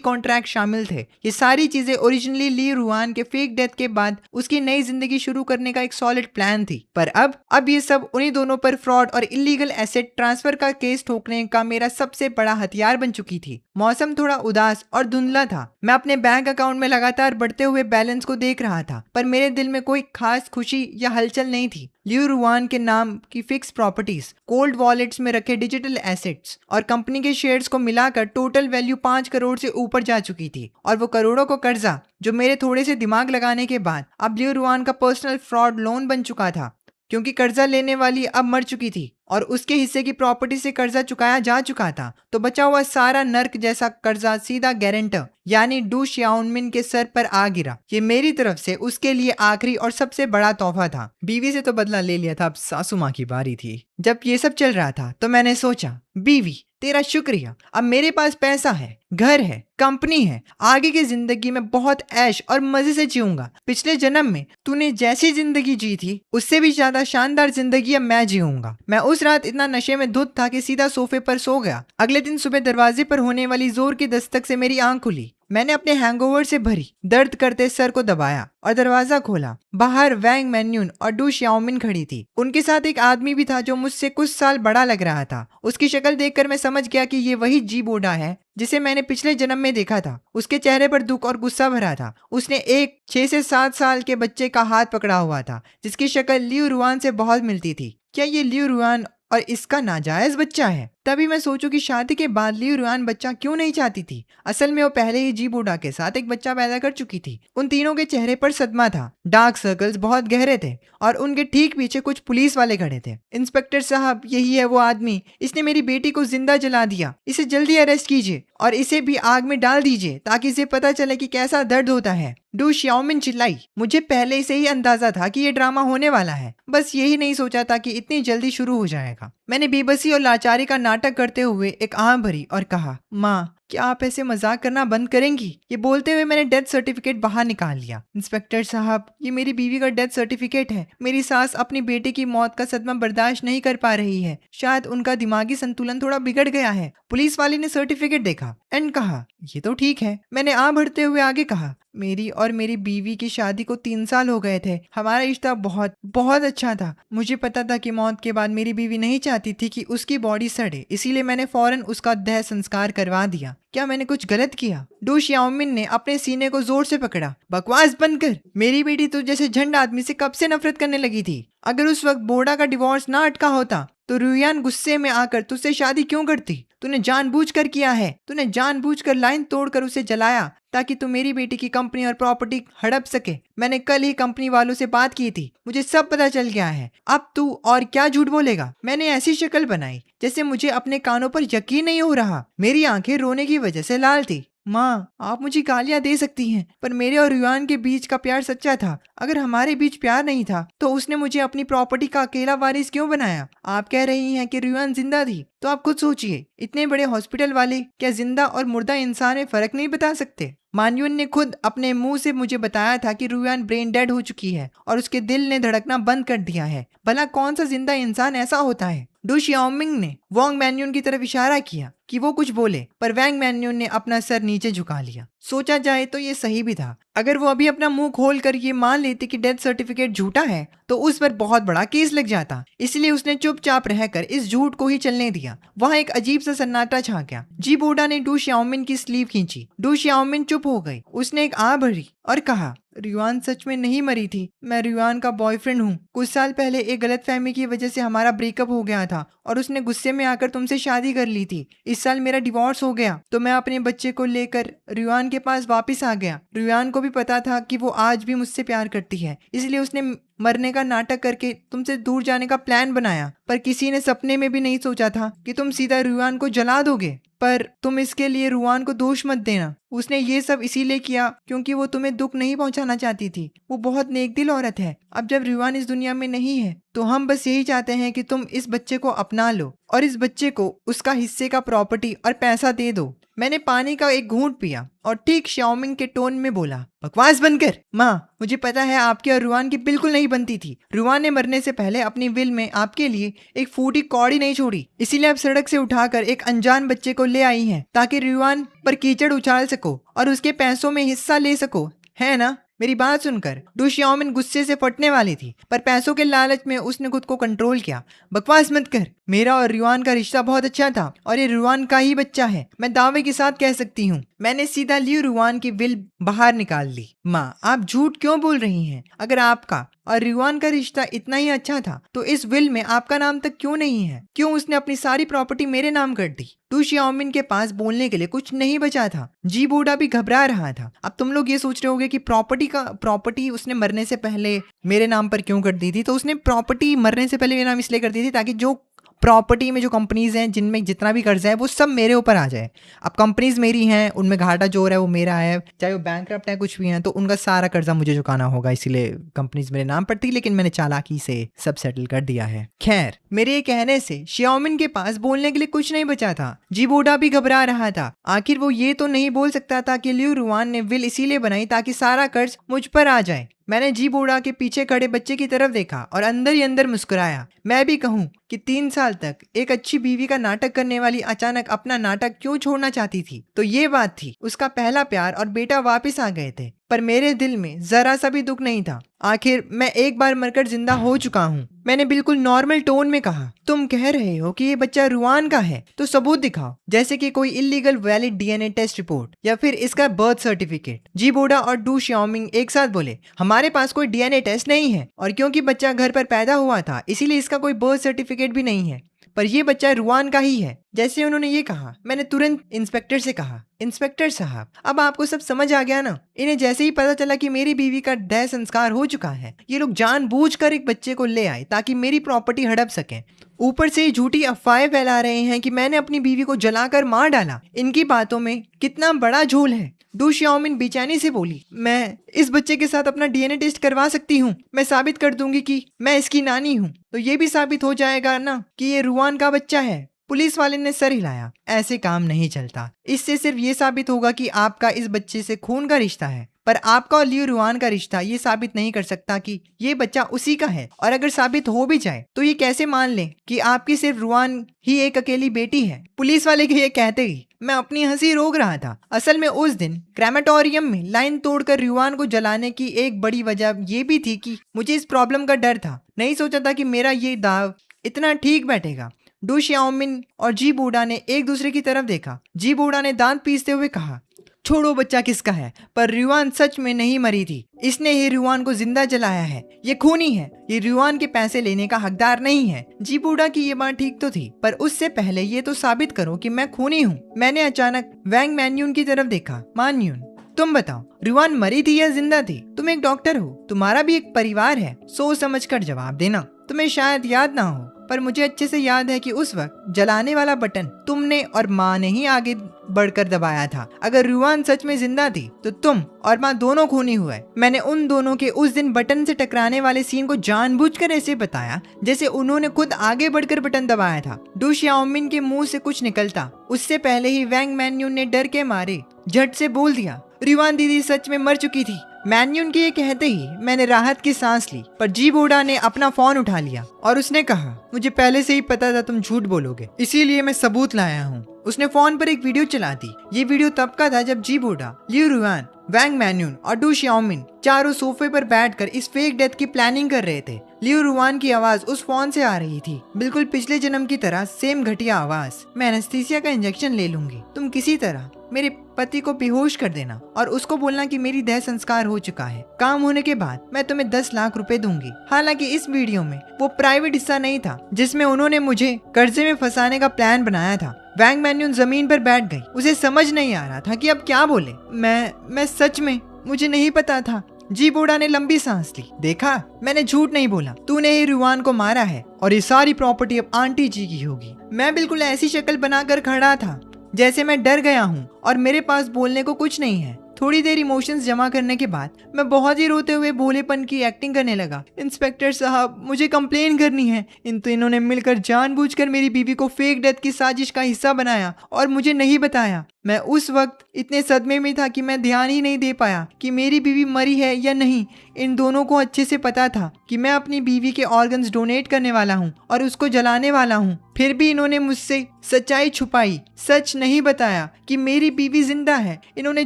कॉन्ट्रैक्ट शामिल थे। ये सारी चीजें ओरिजिनली लियू रुआन के फेक डेथ के बाद उसकी नई जिंदगी शुरू करने का एक सॉलिड प्लान थी। पर अब ये सब उन्हीं दोनों पर फ्रॉड और इलीगल एसेट ट्रांसफर का केस ठोकने का मेरा सबसे बड़ा हथियार बन चुकी थी। मौसम थोड़ा उदास और धुंधला था। मैं अपने बैंक अकाउंट में लगातार बढ़ते हुए बैलेंस को देख रहा था, पर मेरे दिल में कोई खास खुशी या हलचल नहीं थी। लियू रुआन के नाम की फिक्स प्रॉपर्टीज, कोल्ड वॉलेट्स में रखे डिजिटल एसेट्स और कंपनी के शेयर्स को मिलाकर टोटल वैल्यू 5 करोड़ से ऊपर जा चुकी थी। और वो करोड़ों को कर्जा जो मेरे थोड़े से दिमाग लगाने के बाद अब लियू रुआन का पर्सनल फ्रॉड लोन बन चुका था, क्योंकि कर्जा लेने वाली अब मर चुकी थी और उसके हिस्से की प्रॉपर्टी से कर्जा चुकाया जा चुका था। तो बचा हुआ सारा नर्क जैसा कर्जा सीधा गारंटर यानी डू श्याओनमिन के सर पर आ गिरा। ये मेरी तरफ से उसके लिए आखिरी और सबसे बड़ा तोहफा था। बीवी से तो बदला ले लिया था, अब सासू माँ की बारी थी। जब ये सब चल रहा था तो मैंने सोचा, बीवी तेरा शुक्रिया, अब मेरे पास पैसा है, घर है, कंपनी है, आगे की जिंदगी में बहुत ऐश और मजे से जीऊंगा। पिछले जन्म में तूने जैसी जिंदगी जी थी उससे भी ज्यादा शानदार जिंदगी अब मैं जीऊंगा। मैं उस रात इतना नशे में धुत था कि सीधा सोफे पर सो गया। अगले दिन सुबह दरवाजे पर होने वाली जोर की दस्तक से मेरी आंख खुली। मैंने अपने हैंगओवर से भरी दर्द करते सर को दबाया और दरवाजा खोला। बाहर वैंग मैन्यून और डू श्याओमिन खड़ी थी। उनके साथ एक आदमी भी था जो मुझसे कुछ साल बड़ा लग रहा था। उसकी शक्ल देखकर मैं समझ गया कि ये वही जी बोडा है जिसे मैंने पिछले जन्म में देखा था। उसके चेहरे पर दुख और गुस्सा भरा था। उसने एक 6 से 7 साल के बच्चे का हाथ पकड़ा हुआ था जिसकी शक्ल लियू रुआन से बहुत मिलती थी। क्या ये लियू रुआन और इसका नाजायज बच्चा है? तभी मैं सोचूं कि शादी के बाद लियू रुआन बच्चा क्यों नहीं चाहती थी। असल में वो पहले ही जी बोडा के साथ एक बच्चा पैदा कर चुकी थी। उन तीनों के चेहरे पर सदमा था। डार्क सर्कल्स बहुत गहरे थे और उनके ठीक पीछे कुछ पुलिस वाले खड़े थे। इंस्पेक्टर साहब, यही है वो आदमी, इसने मेरी बेटी को जिंदा जला दिया। इसे जल्दी अरेस्ट कीजिए और इसे भी आग में डाल दीजिए ताकि इसे पता चले कि कैसा दर्द होता है। डू श्याओमिन चिल्लाई। मुझे पहले से ही अंदाजा था कि ये ड्रामा होने वाला है, बस यही नहीं सोचा था कि इतनी जल्दी शुरू हो जाएगा। मैंने बेबसी और लाचारी का नाटक करते हुए एक आह भरी और कहा, माँ क्या आप ऐसे मजाक करना बंद करेंगी? ये बोलते हुए मैंने डेथ सर्टिफिकेट बाहर निकाल लिया। इंस्पेक्टर साहब, ये मेरी बीवी का डेथ सर्टिफिकेट है। मेरी सास अपनी बेटे की मौत का सदमा बर्दाश्त नहीं कर पा रही है। शायद उनका दिमागी संतुलन थोड़ा बिगड़ गया है। पुलिस वाले ने सर्टिफिकेट देखा एंड कहा, ये तो ठीक है। मैंने आह भरते हुए आगे कहा, मेरी और मेरी बीवी की शादी को 3 साल हो गए थे। हमारा रिश्ता बहुत बहुत अच्छा था। मुझे पता था कि मौत के बाद मेरी बीवी नहीं चाहती थी कि उसकी बॉडी सड़े, इसीलिए मैंने फौरन उसका देह संस्कार करवा दिया। क्या मैंने कुछ गलत किया? डू श्याओमिन ने अपने सीने को जोर से पकड़ा। बकवास बंद कर। मेरी बेटी तो जैसे झंड आदमी से कब से नफरत करने लगी थी। अगर उस वक्त बोडा का डिवोर्स ना अटका होता तो रुयान गुस्से में आकर तुझसे शादी क्यों करती? तूने जानबूझकर किया है। तूने जानबूझकर लाइन तोड़कर उसे जलाया ताकि तू मेरी बेटी की कंपनी और प्रॉपर्टी हड़प सके। मैंने कल ही कंपनी वालों से बात की थी, मुझे सब पता चल गया है। अब तू और क्या झूठ बोलेगा? मैंने ऐसी शक्ल बनाई जैसे मुझे अपने कानों पर यकीन नहीं हो रहा। मेरी आंखें रोने की वजह से लाल थी। माँ, आप मुझे गालियाँ दे सकती हैं, पर मेरे और रुयान के बीच का प्यार सच्चा था। अगर हमारे बीच प्यार नहीं था तो उसने मुझे अपनी प्रॉपर्टी का अकेला वारिस क्यों बनाया? आप कह रही हैं कि रुयान जिंदा थी, तो आप खुद सोचिए, इतने बड़े हॉस्पिटल वाले क्या जिंदा और मुर्दा इंसान में फर्क नहीं बता सकते? मान्यून ने खुद अपने मुंह से मुझे बताया था कि रुयान ब्रेन डेड हो चुकी है और उसके दिल ने धड़कना बंद कर दिया है। भला कौन सा जिंदा इंसान ऐसा होता है? डू शियाओमिंग ने वांग मैन्यून की तरफ इशारा किया कि वो कुछ बोले, पर वैंग मैन्यून ने अपना सर नीचे झुका लिया। सोचा जाए तो ये सही भी था। अगर वो अभी अपना मुंह खोल कर ये मान लेती कि डेथ सर्टिफिकेट झूठा है तो उस पर बहुत बड़ा केस लग जाता। इसलिए उसने चुपचाप रहकर इस झूठ को ही चलने दिया। वहाँ एक अजीब सा सन्नाटा छा गया। जी बोडा ने डू शियाओमिन की स्लीव खींची। डू शियाओमिन चुप हो गई। उसने एक आह भरी और कहा, रुयान सच में नहीं मरी थी। मैं रुयान का बॉयफ्रेंड हूँ। कुछ साल पहले एक गलतफहमी की वजह से हमारा ब्रेकअप हो गया था और उसने गुस्से में आकर तुमसे शादी कर ली थी। इस साल मेरा डिवोर्स हो गया तो मैं अपने बच्चे को लेकर रुयान के पास वापस आ गया। रुयान को भी पता था कि वो आज भी मुझसे प्यार करती है, इसलिए उसने मरने का नाटक करके तुमसे दूर जाने का प्लान बनाया। पर किसी ने सपने में भी नहीं सोचा था कि तुम सीधा रुयान को जला दोगे। पर तुम इसके लिए रुयान को दोष मत देना। उसने ये सब इसीलिए किया क्योंकि वो तुम्हें दुख नहीं पहुंचाना चाहती थी। वो बहुत नेकदिल औरत है। अब जब रुयान इस दुनिया में नहीं है तो हम बस यही चाहते हैं कि तुम इस बच्चे को अपना लो और इस बच्चे को उसका हिस्से का प्रॉपर्टी और पैसा दे दो। मैंने पानी का एक घूंट पिया और ठीक शियाओमिंग के टोन में बोला, बकवास बंद कर। माँ, मुझे पता है आपकी और रुआन की बिल्कुल नहीं बनती थी। रुआन ने मरने से पहले अपनी विल में आपके लिए एक फूटी कौड़ी नहीं छोड़ी, इसीलिए आप सड़क से उठाकर एक अनजान बच्चे को ले आई हैं ताकि रुआन पर कीचड़ उछाल सको और उसके पैसों में हिस्सा ले सको, है ना? मेरी बात सुनकर डू शियाओमिन गुस्से से फटने वाली थी, पर पैसों के लालच में उसने खुद को कंट्रोल किया। बकवास मत कर। मेरा और रुआन का रिश्ता बहुत अच्छा था और ये रुआन का ही बच्चा है। मैं दावे के साथ कह सकती हूँ। मैंने सीधा लियू रुआन की विल बाहर निकाल ली। माँ, आप झूठ क्यों बोल रही हैं? अगर आपका और रुआन का रिश्ता इतना ही अच्छा था तो इस विल में आपका नाम तक क्यों नहीं है? क्यों उसने अपनी सारी प्रॉपर्टी मेरे नाम कर दी? डू शियाओमिन के पास बोलने के लिए कुछ नहीं बचा था। जी बूढ़ा भी घबरा रहा था। अब तुम लोग ये सोच रहे होगे कि प्रॉपर्टी उसने मरने से पहले मेरे नाम पर क्यों कर दी थी? तो उसने प्रॉपर्टी मरने से पहले मेरे नाम इसलिए कर दी थी ताकि जो प्रॉपर्टी में जो कंपनीज हैं जिनमें जितना भी कर्जा है वो सब मेरे ऊपर आ जाए। अब कंपनीज मेरी हैं, उनमें घाटा जो हो रहा है वो मेरा है, चाहे वो बैंकरप्ट है कुछ भी है तो उनका सारा कर्जा मुझे चुकाना होगा, इसीलिए कंपनीज मेरे नाम पर थी, लेकिन मैंने चालाकी से सब सेटल कर दिया है। खैर, मेरे ये कहने से शियाओमिन के पास बोलने के लिए कुछ नहीं बचा था। जी बूढ़ा भी घबरा रहा था। आखिर वो ये तो नहीं बोल सकता था कि लियू रुआन ने विल इसीलिए बनाई ताकि सारा कर्ज मुझ पर आ जाए। मैंने जी बूढ़ा के पीछे खड़े बच्चे की तरफ देखा और अंदर ही अंदर मुस्कुराया। मैं भी कहूँ कि 3 साल तक एक अच्छी बीवी का नाटक करने वाली अचानक अपना नाटक क्यों छोड़ना चाहती थी? तो ये बात थी। उसका पहला प्यार और बेटा वापस आ गए थे, पर मेरे दिल में जरा सा भी दुख नहीं था। आखिर मैं एक बार मरकर जिंदा हो चुका हूँ। मैंने बिल्कुल नॉर्मल टोन में कहा, तुम कह रहे हो कि ये बच्चा रुआन का है तो सबूत दिखाओ, जैसे कि कोई illegal valid DNA test report या फिर इसका बर्थ सर्टिफिकेट। जी बूढ़ा और डू शियाओमिंग एक साथ बोले, हमारे पास कोई डीएनए टेस्ट नहीं है और क्योंकि बच्चा घर पर पैदा हुआ था इसीलिए इसका कोई बर्थ सर्टिफिकेट भी नहीं है, पर यह बच्चा रुआन का ही है। जैसे उन्होंने ये कहा, मैंने तुरंत इंस्पेक्टर से कहा, इंस्पेक्टर साहब, अब आपको सब समझ आ गया ना? इन्हें जैसे ही पता चला कि मेरी बीवी का देह संस्कार हो चुका है, ये लोग जानबूझकर एक बच्चे को ले आए ताकि मेरी प्रॉपर्टी हड़प सकें। ऊपर से झूठी अफवाहें फैला रहे हैं कि मैंने अपनी बीवी को जलाकर मार डाला। इनकी बातों में कितना बड़ा झोल है। डू शियाओमिन बेचैनी से बोली, मैं इस बच्चे के साथ अपना डीएनए टेस्ट करवा सकती हूँ। मैं साबित कर दूंगी कि मैं इसकी नानी हूँ, तो ये भी साबित हो जाएगा ना कि ये रुआन का बच्चा है। पुलिस वाले ने सर हिलाया। ऐसे काम नहीं चलता। इससे सिर्फ ये साबित होगा कि आपका इस बच्चे से खून का रिश्ता है, पर आपका और लियू रुआन का रिश्ता ये साबित नहीं कर सकता कि ये बच्चा उसी का है। और अगर साबित हो भी जाए तो ये कैसे मान लें कि आपकी सिर्फ रुआन ही एक अकेली बेटी है? पुलिस वाले के ये कहते ही मैं अपनी हंसी रोक रहा था। असल में उस दिन क्रेमेटोरियम में लाइन तोड़कर रुआन को जलाने की एक बड़ी वजह ये भी थी कि मुझे इस प्रॉब्लम का डर था। नहीं सोचा था कि मेरा ये दाव इतना ठीक बैठेगा। डू शियाओमिन और जी बूढ़ा ने एक दूसरे की तरफ देखा। जी बूढ़ा ने दांत पीसते हुए कहा, छोड़ो बच्चा किसका है, पर रुआन सच में नहीं मरी थी। इसने ही रुआन को जिंदा जलाया है। ये खूनी है। ये रुआन के पैसे लेने का हकदार नहीं है। जी बूढ़ा की ये बात ठीक तो थी, पर उससे पहले ये तो साबित करो कि मैं खूनी हूँ। मैंने अचानक वैंग मैन्यून की तरफ देखा। मान्यून, तुम बताओ, रुआन मरी थी या जिंदा थी? तुम एक डॉक्टर हो, तुम्हारा भी एक परिवार है, सोच समझ कर जवाब देना। तुम्हें शायद याद ना हो, पर मुझे अच्छे से याद है कि उस वक्त जलाने वाला बटन तुमने और माँ ने ही आगे बढ़कर दबाया था। अगर रुआन सच में जिंदा थी तो तुम और माँ दोनों खूनी हुए। मैंने उन दोनों के उस दिन बटन से टकराने वाले सीन को जानबूझकर ऐसे बताया जैसे उन्होंने खुद आगे बढ़कर बटन दबाया था। डू श्याओमिन के मुंह से कुछ निकलता उससे पहले ही वैंग मैन्यून ने डर के मारे झट से बोल दिया, रुआन दीदी सच में मर चुकी थी। मैन्यून के ये कहते ही मैंने राहत की सांस ली, पर जी बूढ़ा ने अपना फोन उठा लिया और उसने कहा, मुझे पहले से ही पता था तुम झूठ बोलोगे, इसीलिए मैं सबूत लाया हूँ। उसने फोन पर एक वीडियो चला दी। ये वीडियो तब का था जब जी बूढ़ा, लियू रुआन, वैंग मैन्यून और डू श्याओमिन चारों सोफे पर बैठकर इस फेक डेथ की प्लानिंग कर रहे थे। लियू रुआन की आवाज उस फोन से आ रही थी, बिल्कुल पिछले जन्म की तरह सेम घटिया आवाज। मैं एनेस्थीसिया का इंजेक्शन ले लूंगी, तुम किसी तरह मेरे पति को बेहोश कर देना और उसको बोलना कि मेरी देह संस्कार हो चुका है। काम होने के बाद मैं तुम्हें 10 लाख रुपए दूंगी। हालांकि इस वीडियो में वो प्राइवेट हिस्सा नहीं था जिसमें उन्होंने मुझे कर्जे में फंसाने का प्लान बनाया था। वैंग मैन्यून जमीन पर बैठ गई। उसे समझ नहीं आ रहा था कि अब क्या बोले। मैं सच में, मुझे नहीं पता था। जी बूढ़ा ने लंबी सांस ली। देखा, मैंने झूठ नहीं बोला, तूने ही रुआन को मारा है और ये सारी प्रॉपर्टी अब आंटी जी की होगी। मैं बिल्कुल ऐसी शक्ल बनाकर खड़ा था जैसे मैं डर गया हूँ और मेरे पास बोलने को कुछ नहीं है। थोड़ी देर इमोशंस जमा करने के बाद मैं बहुत ही रोते हुए भोलेपन की एक्टिंग करने लगा। इंस्पेक्टर साहब, मुझे कंप्लेन करनी है। इन्होंने मिलकर जानबूझकर मेरी बीवी को फेक डेथ की साजिश का हिस्सा बनाया और मुझे नहीं बताया। मैं उस वक्त इतने सदमे में था कि मैं ध्यान ही नहीं दे पाया कि मेरी बीवी मरी है या नहीं। इन दोनों को अच्छे से पता था कि मैं अपनी बीवी के ऑर्गन्स डोनेट करने वाला हूँ और उसको जलाने वाला हूँ। फिर भी इन्होंने मुझसे सच्चाई छुपाई, सच नहीं बताया कि मेरी बीवी जिंदा है। इन्होंने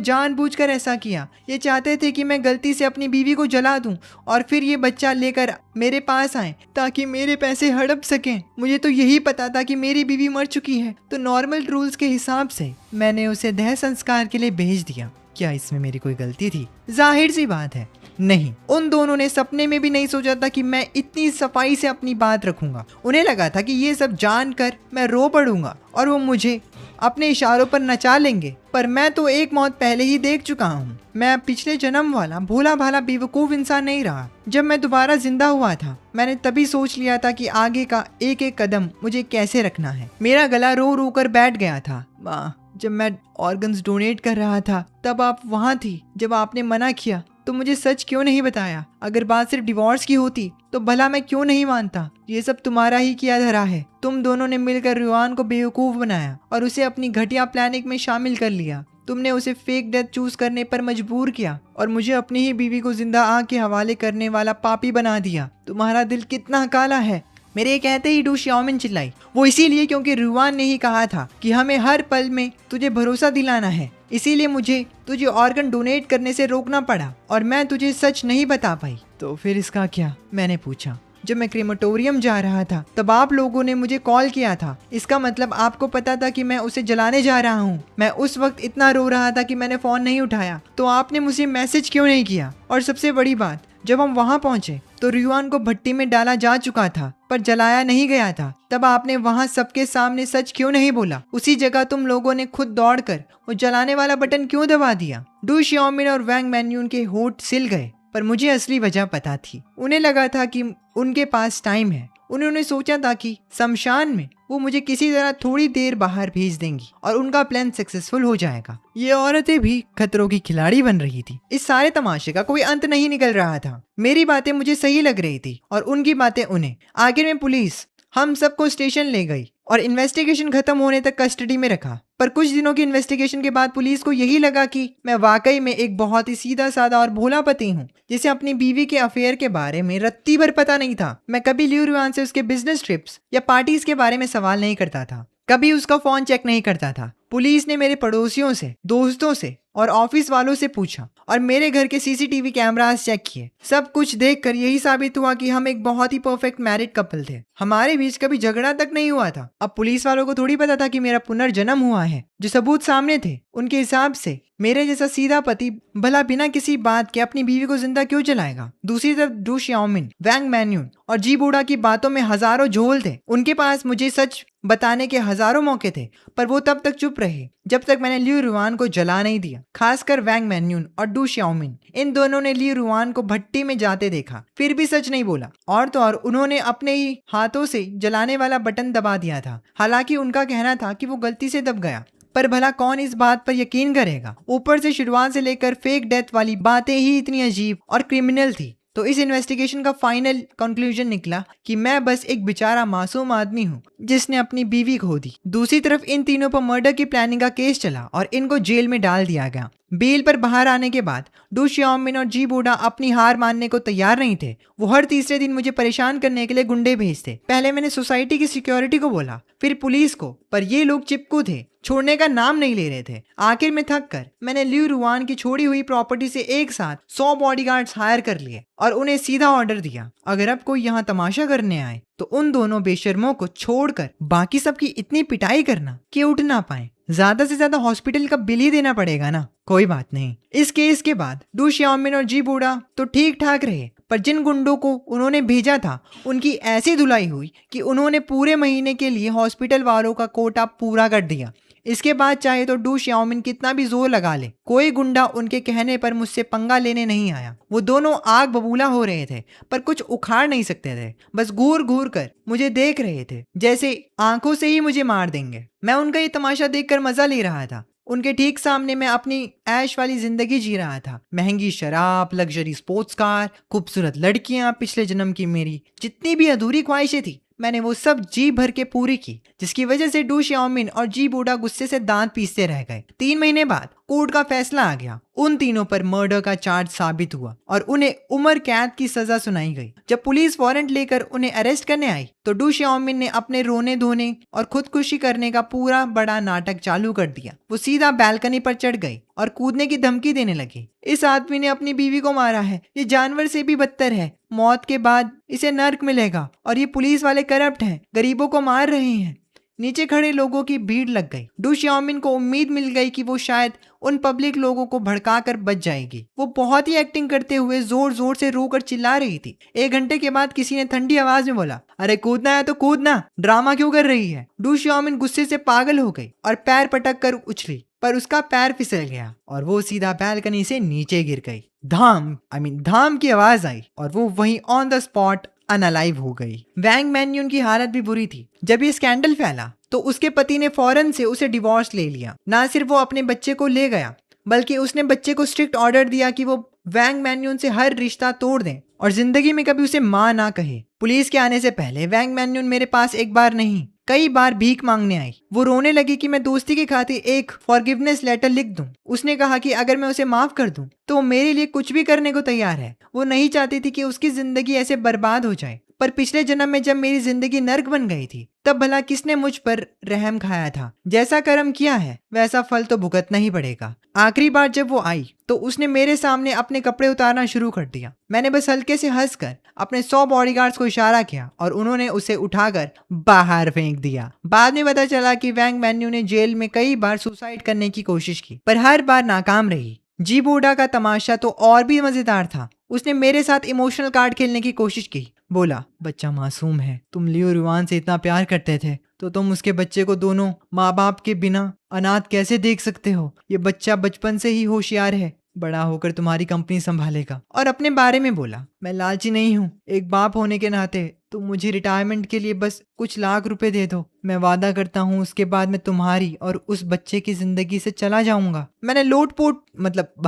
जानबूझकर ऐसा किया। ये चाहते थे कि मैं गलती से अपनी बीवी को जला दूं और फिर ये बच्चा लेकर मेरे पास आए ताकि मेरे पैसे हड़प सकें। मुझे तो यही पता था कि मेरी बीवी मर चुकी है, तो नॉर्मल रूल्स के हिसाब से मैंने उसे देह संस्कार के लिए भेज दिया। क्या इसमें मेरी कोई गलती थी? जाहिर सी बात है, नहीं। उन दोनों ने सपने में भी नहीं सोचा था कि मैं इतनी सफाई से अपनी बात रखूंगा। उन्हें लगा था कि ये सब जानकर मैं रो पड़ूंगा और वो मुझे अपने इशारों पर नचा लेंगे, पर मैं तो एक मौत पहले ही देख चुका हूँ। मैं पिछले जन्म वाला भोला भाला बेवकूफ इंसान नहीं रहा। जब मैं दोबारा जिंदा हुआ था, मैंने तभी सोच लिया था कि आगे का एक एक कदम मुझे कैसे रखना है। मेरा गला रो रो कर बैठ गया था। माँ, जब मैं ऑर्गन्स डोनेट कर रहा था तब आप वहाँ थी। जब आपने मना किया तो मुझे सच क्यों नहीं बताया? अगर बात सिर्फ डिवोर्स की होती तो भला मैं क्यों नहीं मानता? ये सब तुम्हारा ही किया धरा है। तुम दोनों ने मिलकर रुआन को बेवकूफ बनाया और उसे अपनी घटिया प्लानिंग में शामिल कर लिया। तुमने उसे फेक डेथ चूज करने पर मजबूर किया और मुझे अपनी ही बीवी को जिंदा आग के हवाले करने वाला पापी बना दिया। तुम्हारा दिल कितना काला है। मेरे कहते ही डू श्याओमिन चिल्लाई। वो इसीलिए क्योंकि रुआन ने ही कहा था कि हमें हर पल में तुझे भरोसा दिलाना है, इसीलिए मुझे तुझे ऑर्गन डोनेट करने से रोकना पड़ा और मैं तुझे सच नहीं बता पाई। तो फिर इसका क्या? मैंने पूछा। जब मैं क्रेमेटोरियम जा रहा था तब आप लोगों ने मुझे कॉल किया था। इसका मतलब आपको पता था कि मैं उसे जलाने जा रहा हूँ। मैं उस वक्त इतना रो रहा था कि मैंने फोन नहीं उठाया, तो आपने मुझे मैसेज क्यों नहीं किया? और सबसे बड़ी बात, जब हम वहाँ पहुंचे तो रुआन को भट्टी में डाला जा चुका था पर जलाया नहीं गया था। तब आपने वहाँ सबके सामने सच क्यों नहीं बोला? उसी जगह तुम लोगों ने खुद दौड़कर वो जलाने वाला बटन क्यों दबा दिया? डू श्याओमिन और वैंग मैन्यून के होठ सिल गए, पर मुझे असली वजह पता थी। उन्हें लगा था कि उनके पास टाइम है। उन्होंने सोचा था कि शमशान में वो मुझे किसी तरह थोड़ी देर बाहर भेज देंगी और उनका प्लान सक्सेसफुल हो जाएगा। ये औरतें भी खतरों की खिलाड़ी बन रही थी। इस सारे तमाशे का कोई अंत नहीं निकल रहा था। मेरी बातें मुझे सही लग रही थी और उनकी बातें उन्हें। आखिर में पुलिस हम सबको स्टेशन ले गई और इन्वेस्टिगेशन खत्म होने तक कस्टडी में रखा। पर कुछ दिनों की इन्वेस्टिगेशन के बाद पुलिस को यही लगा कि मैं वाकई में एक बहुत ही सीधा साधा और भोला पति हूँ जिसे अपनी बीवी के अफेयर के बारे में रत्ती भर पता नहीं था। मैं कभी लियू रुआन से उसके बिजनेस ट्रिप्स या पार्टीज के बारे में सवाल नहीं करता था, कभी उसका फोन चेक नहीं करता था। पुलिस ने मेरे पड़ोसियों से, दोस्तों से और ऑफिस वालों से पूछा और मेरे घर के सीसीटीवी कैमरास चेक किए। सब कुछ देखकर यही साबित हुआ कि हम एक बहुत ही परफेक्ट मैरिड कपल थे। हमारे बीच कभी झगड़ा तक नहीं हुआ था। अब पुलिस वालों को थोड़ी पता था कि मेरा पुनर्जन्म हुआ है। जो सबूत सामने थे उनके हिसाब से मेरे जैसा सीधा पति भला बिना किसी बात के अपनी बीवी को जिंदा क्यों जलाएगा। दूसरी तरफ डू श्याओमिन, वैंग मैन्यून और जी बूढ़ा की बातों में हजारों झोल थे। उनके पास मुझे सच बताने के हजारों मौके थे, पर वो तब तक चुप रहे जब तक मैंने लियू रुआन को जला नहीं दिया। खासकर वैंग मैन्यून और डू श्याओमिन, इन दोनों ने लियू रुआन को भट्टी में जाते देखा, फिर भी सच नहीं बोला। और तो और उन्होंने अपने ही हाथों से जलाने वाला बटन दबा दिया था। हालांकि उनका कहना था कि वो गलती से दब गया, पर भला कौन इस बात पर यकीन करेगा। ऊपर से शुरुआत से लेकर फेक डेथ वाली बातें ही इतनी अजीब और क्रिमिनल थी। तो इस इन्वेस्टिगेशन का फाइनल कंक्लूजन निकला कि मैं बस एक बेचारा मासूम आदमी हूँ जिसने अपनी बीवी खो दी। दूसरी तरफ इन तीनों पर मर्डर की प्लानिंग का केस चला और इनको जेल में डाल दिया गया। बेल पर बाहर आने के बाद डू श्याओमिन और जी बूढ़ा अपनी हार मानने को तैयार नहीं थे। वो हर तीसरे दिन मुझे परेशान करने के लिए गुंडे भेजते। पहले मैंने सोसाइटी की सिक्योरिटी को बोला, फिर पुलिस को, पर ये लोग चिपकू थे, छोड़ने का नाम नहीं ले रहे थे। आखिर में थक कर मैंने लियू रुआन की छोड़ी हुई प्रॉपर्टी से एक साथ 100 बॉडीगार्ड्स हायर कर लिए और उन्हें सीधा ऑर्डर दिया, अगर अब कोई यहाँ तमाशा करने आए तो उन दोनों बेशर्मों को छोड़कर बाकी सबकी इतनी पिटाई करना कि उठ ना पाए। ज्यादा से ज्यादा हॉस्पिटल का बिल ही देना पड़ेगा ना। कोई बात नहीं। इस केस के बाद डू श्याओमिन और जी बूढ़ा तो ठीक ठाक रहे, पर जिन गुंडों को उन्होंने भेजा था उनकी ऐसी धुलाई हुई कि उन्होंने पूरे महीने के लिए हॉस्पिटल वालों का कोटा पूरा कर दिया। इसके बाद चाहे तो डू श्याओमिन कितना भी जोर लगा ले, कोई गुंडा उनके कहने पर मुझसे पंगा लेने नहीं आया। वो दोनों आग बबूला हो रहे थे, पर कुछ उखाड़ नहीं सकते थे। बस घूर घूर कर मुझे देख रहे थे, जैसे आंखों से ही मुझे मार देंगे। मैं उनका ये तमाशा देखकर मजा ले रहा था। उनके ठीक सामने मैं अपनी ऐश वाली जिंदगी जी रहा था। महंगी शराब, लग्जरी स्पोर्ट्स कार, खूबसूरत लड़कियां, पिछले जन्म की मेरी जितनी भी अधूरी ख्वाहिशें थी, मैंने वो सब जी भर के पूरी की, जिसकी वजह से डू श्याओमिन और जी बूढ़ा गुस्से से दांत पीसते रह गए। 3 महीने बाद कोर्ट का फैसला आ गया। उन तीनों पर मर्डर का चार्ज साबित हुआ और उन्हें उम्र कैद की सजा सुनाई गई। जब पुलिस वारंट लेकर उन्हें अरेस्ट करने आई तो डू श्याओमिन ने अपने रोने धोने और खुदकुशी करने का पूरा बड़ा नाटक चालू कर दिया। वो सीधा बैल्कनी पर चढ़ गई और कूदने की धमकी देने लगी। इस आदमी ने अपनी बीवी को मारा है, ये जानवर से भी बदतर है, मौत के बाद इसे नर्क मिलेगा, और ये पुलिस वाले करप्ट हैं, गरीबों को मार रहे हैं। नीचे खड़े लोगों की भीड़ लग गई। डू श्याओमिन को उम्मीद मिल गई कि वो शायद उन पब्लिक लोगों को भड़काकर बच जाएगी। वो बहुत ही एक्टिंग करते हुए जोर जोर से रोकर चिल्ला रही थी। 1 घंटे के बाद किसी ने ठंडी आवाज में बोला, अरे कूदना है तो कूदना, ड्रामा क्यों कर रही है। डू श्याओमिन गुस्से से पागल हो गई और पैर पटक कर उछली, पर उसका पैर फिसल गया और वो सीधा बैल्कनी से नीचे गिर गई। धाम की आवाज आई और वो वहीं ऑन द स्पॉट अनअलाइव हो गई। वैंग मैन्यून की हालत भी बुरी थी। जब ये स्कैंडल फैला तो उसके पति ने फौरन से उसे डिवोर्स ले लिया। ना सिर्फ वो अपने बच्चे को ले गया, बल्कि उसने बच्चे को स्ट्रिक्ट ऑर्डर दिया कि वो वैंग मैन्यून से हर रिश्ता तोड़ दें और जिंदगी में कभी उसे मां ना कहे। पुलिस के आने से पहले वैंग मैन्यून मेरे पास एक बार नहीं, कई बार भीख मांगने आई। वो रोने लगी कि मैं दोस्ती की खातिर एक फॉरगिवनेस लेटर लिख दूं। उसने कहा कि अगर मैं उसे माफ कर दूं तो वो मेरे लिए कुछ भी करने को तैयार है। वो नहीं चाहती थी कि उसकी जिंदगी ऐसे बर्बाद हो जाए। पर पिछले जन्म में जब मेरी जिंदगी नर्क बन गई थी, तब भला किसने मुझ पर रहम खाया था। जैसा कर्म किया है वैसा फल तो भुगतना ही पड़ेगा। आखिरी बार जब वो आई तो उसने मेरे सामने अपने कपड़े उतारना शुरू कर दिया। मैंने बस हल्के से हंसकर अपने 100 बॉडीगार्ड्स को इशारा किया और उन्होंने उसे उठाकर बाहर फेंक दिया। बाद में पता चला कि वैंग मैन्यू ने जेल में कई बार सुसाइड करने की कोशिश की, पर हर बार नाकाम रही। जी बूढ़ा का तमाशा तो और भी मजेदार था। उसने मेरे साथ इमोशनल कार्ड खेलने की कोशिश की। बोला, बच्चा मासूम है, तुम लियो रुआन से इतना प्यार करते थे तो तुम उसके बच्चे को दोनों माँ बाप के बिना अनाथ कैसे देख सकते हो। ये बच्चा बचपन से ही होशियार है, बड़ा होकर तुम्हारी कंपनी संभालेगा। और अपने बारे में बोला, मैं लालची नहीं हूँ, एक बाप होने के नाते तुम मुझे रिटायरमेंट के लिए बस कुछ लाख रुपए दे दो। मैं वादा करता हूँ उसके बाद मैं तुम्हारी और उस बच्चे की जिंदगी से चला जाऊंगा। मैंने लोटपोट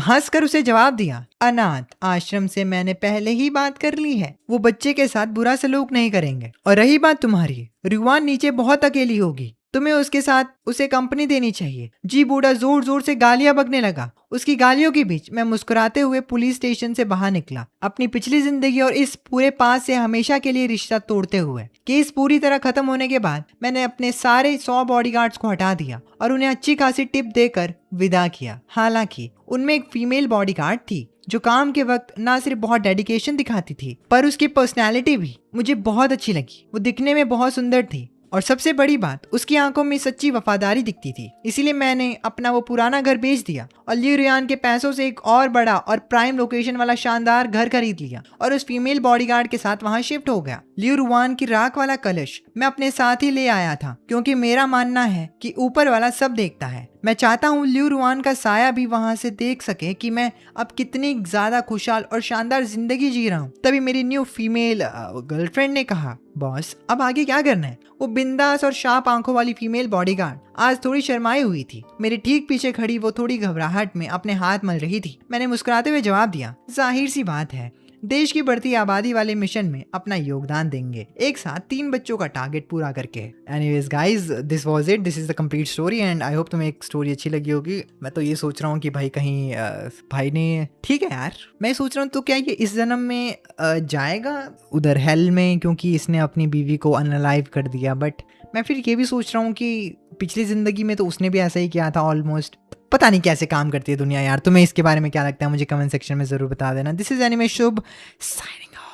हंस कर उसे जवाब दिया, अनाथ आश्रम से मैंने पहले ही बात कर ली है, वो बच्चे के साथ बुरा सलूक नहीं करेंगे। और रही बात तुम्हारी, रुआन नीचे बहुत अकेली होगी, तुम्हें उसके साथ उसे कंपनी देनी चाहिए। जी बूढ़ा जोर जोर से गालियां बकने लगा। उसकी गालियों के बीच मैं मुस्कुराते हुए पुलिस स्टेशन से बाहर निकला, अपनी पिछली जिंदगी और इस पूरे पास से हमेशा के लिए रिश्ता तोड़ते हुए। केस पूरी तरह खत्म होने के बाद मैंने अपने सारे 100 बॉडीगार्ड्स को हटा दिया और उन्हें अच्छी खासी टिप देकर विदा किया। हालांकि उनमें एक फीमेल बॉडीगार्ड थी जो काम के वक्त ना सिर्फ बहुत डेडिकेशन दिखाती थी, पर उसकी पर्सनैलिटी भी मुझे बहुत अच्छी लगी। वो दिखने में बहुत सुंदर थी, और सबसे बड़ी बात, उसकी आंखों में सच्ची वफादारी दिखती थी। इसीलिए मैंने अपना वो पुराना घर बेच दिया और लियू रियान के पैसों से एक और बड़ा और प्राइम लोकेशन वाला शानदार घर खरीद लिया और उस फीमेल बॉडीगार्ड के साथ वहां शिफ्ट हो गया। लियू रुआन की राख वाला कलश मैं अपने साथ ही ले आया था, क्योंकि मेरा मानना है कि ऊपर वाला सब देखता है। मैं चाहता हूँ लियू रुआन का साया भी वहां से देख सके कि मैं अब कितनी ज्यादा खुशहाल और शानदार जिंदगी जी रहा हूँ। तभी मेरी न्यू फीमेल गर्लफ्रेंड ने कहा, बॉस अब आगे क्या करना है? वो बिंदास और शार्प आंखों वाली फीमेल बॉडीगार्ड आज थोड़ी शर्माई हुई थी। मेरे ठीक पीछे खड़ी वो थोड़ी घबराहट में अपने हाथ मल रही थी। मैंने मुस्कुराते हुए जवाब दिया, जाहिर सी बात है, देश की बढ़ती आबादी वाले मिशन में अपना योगदान देंगे, एक साथ 3 बच्चों का टारगेट पूरा करके। Anyways guys, this was it, this is the complete story and I hope तुम्हें एक स्टोरी अच्छी लगी होगी। मैं तो ये सोच रहा हूँ कि भाई कहीं भाई ने, ठीक है यार, मैं सोच रहा हूँ तो क्या ये इस जन्म में जाएगा उधर हेल में, क्योंकि इसने अपनी बीवी को अनअलाइव कर दिया। बट मैं फिर ये भी सोच रहा हूँ कि पिछली जिंदगी में तो उसने भी ऐसा ही किया था ऑलमोस्ट। पता नहीं कैसे काम करती है दुनिया यार। तुम्हें इसके बारे में क्या लगता है मुझे कमेंट सेक्शन में जरूर बता देना। This is anime Shubh signing off.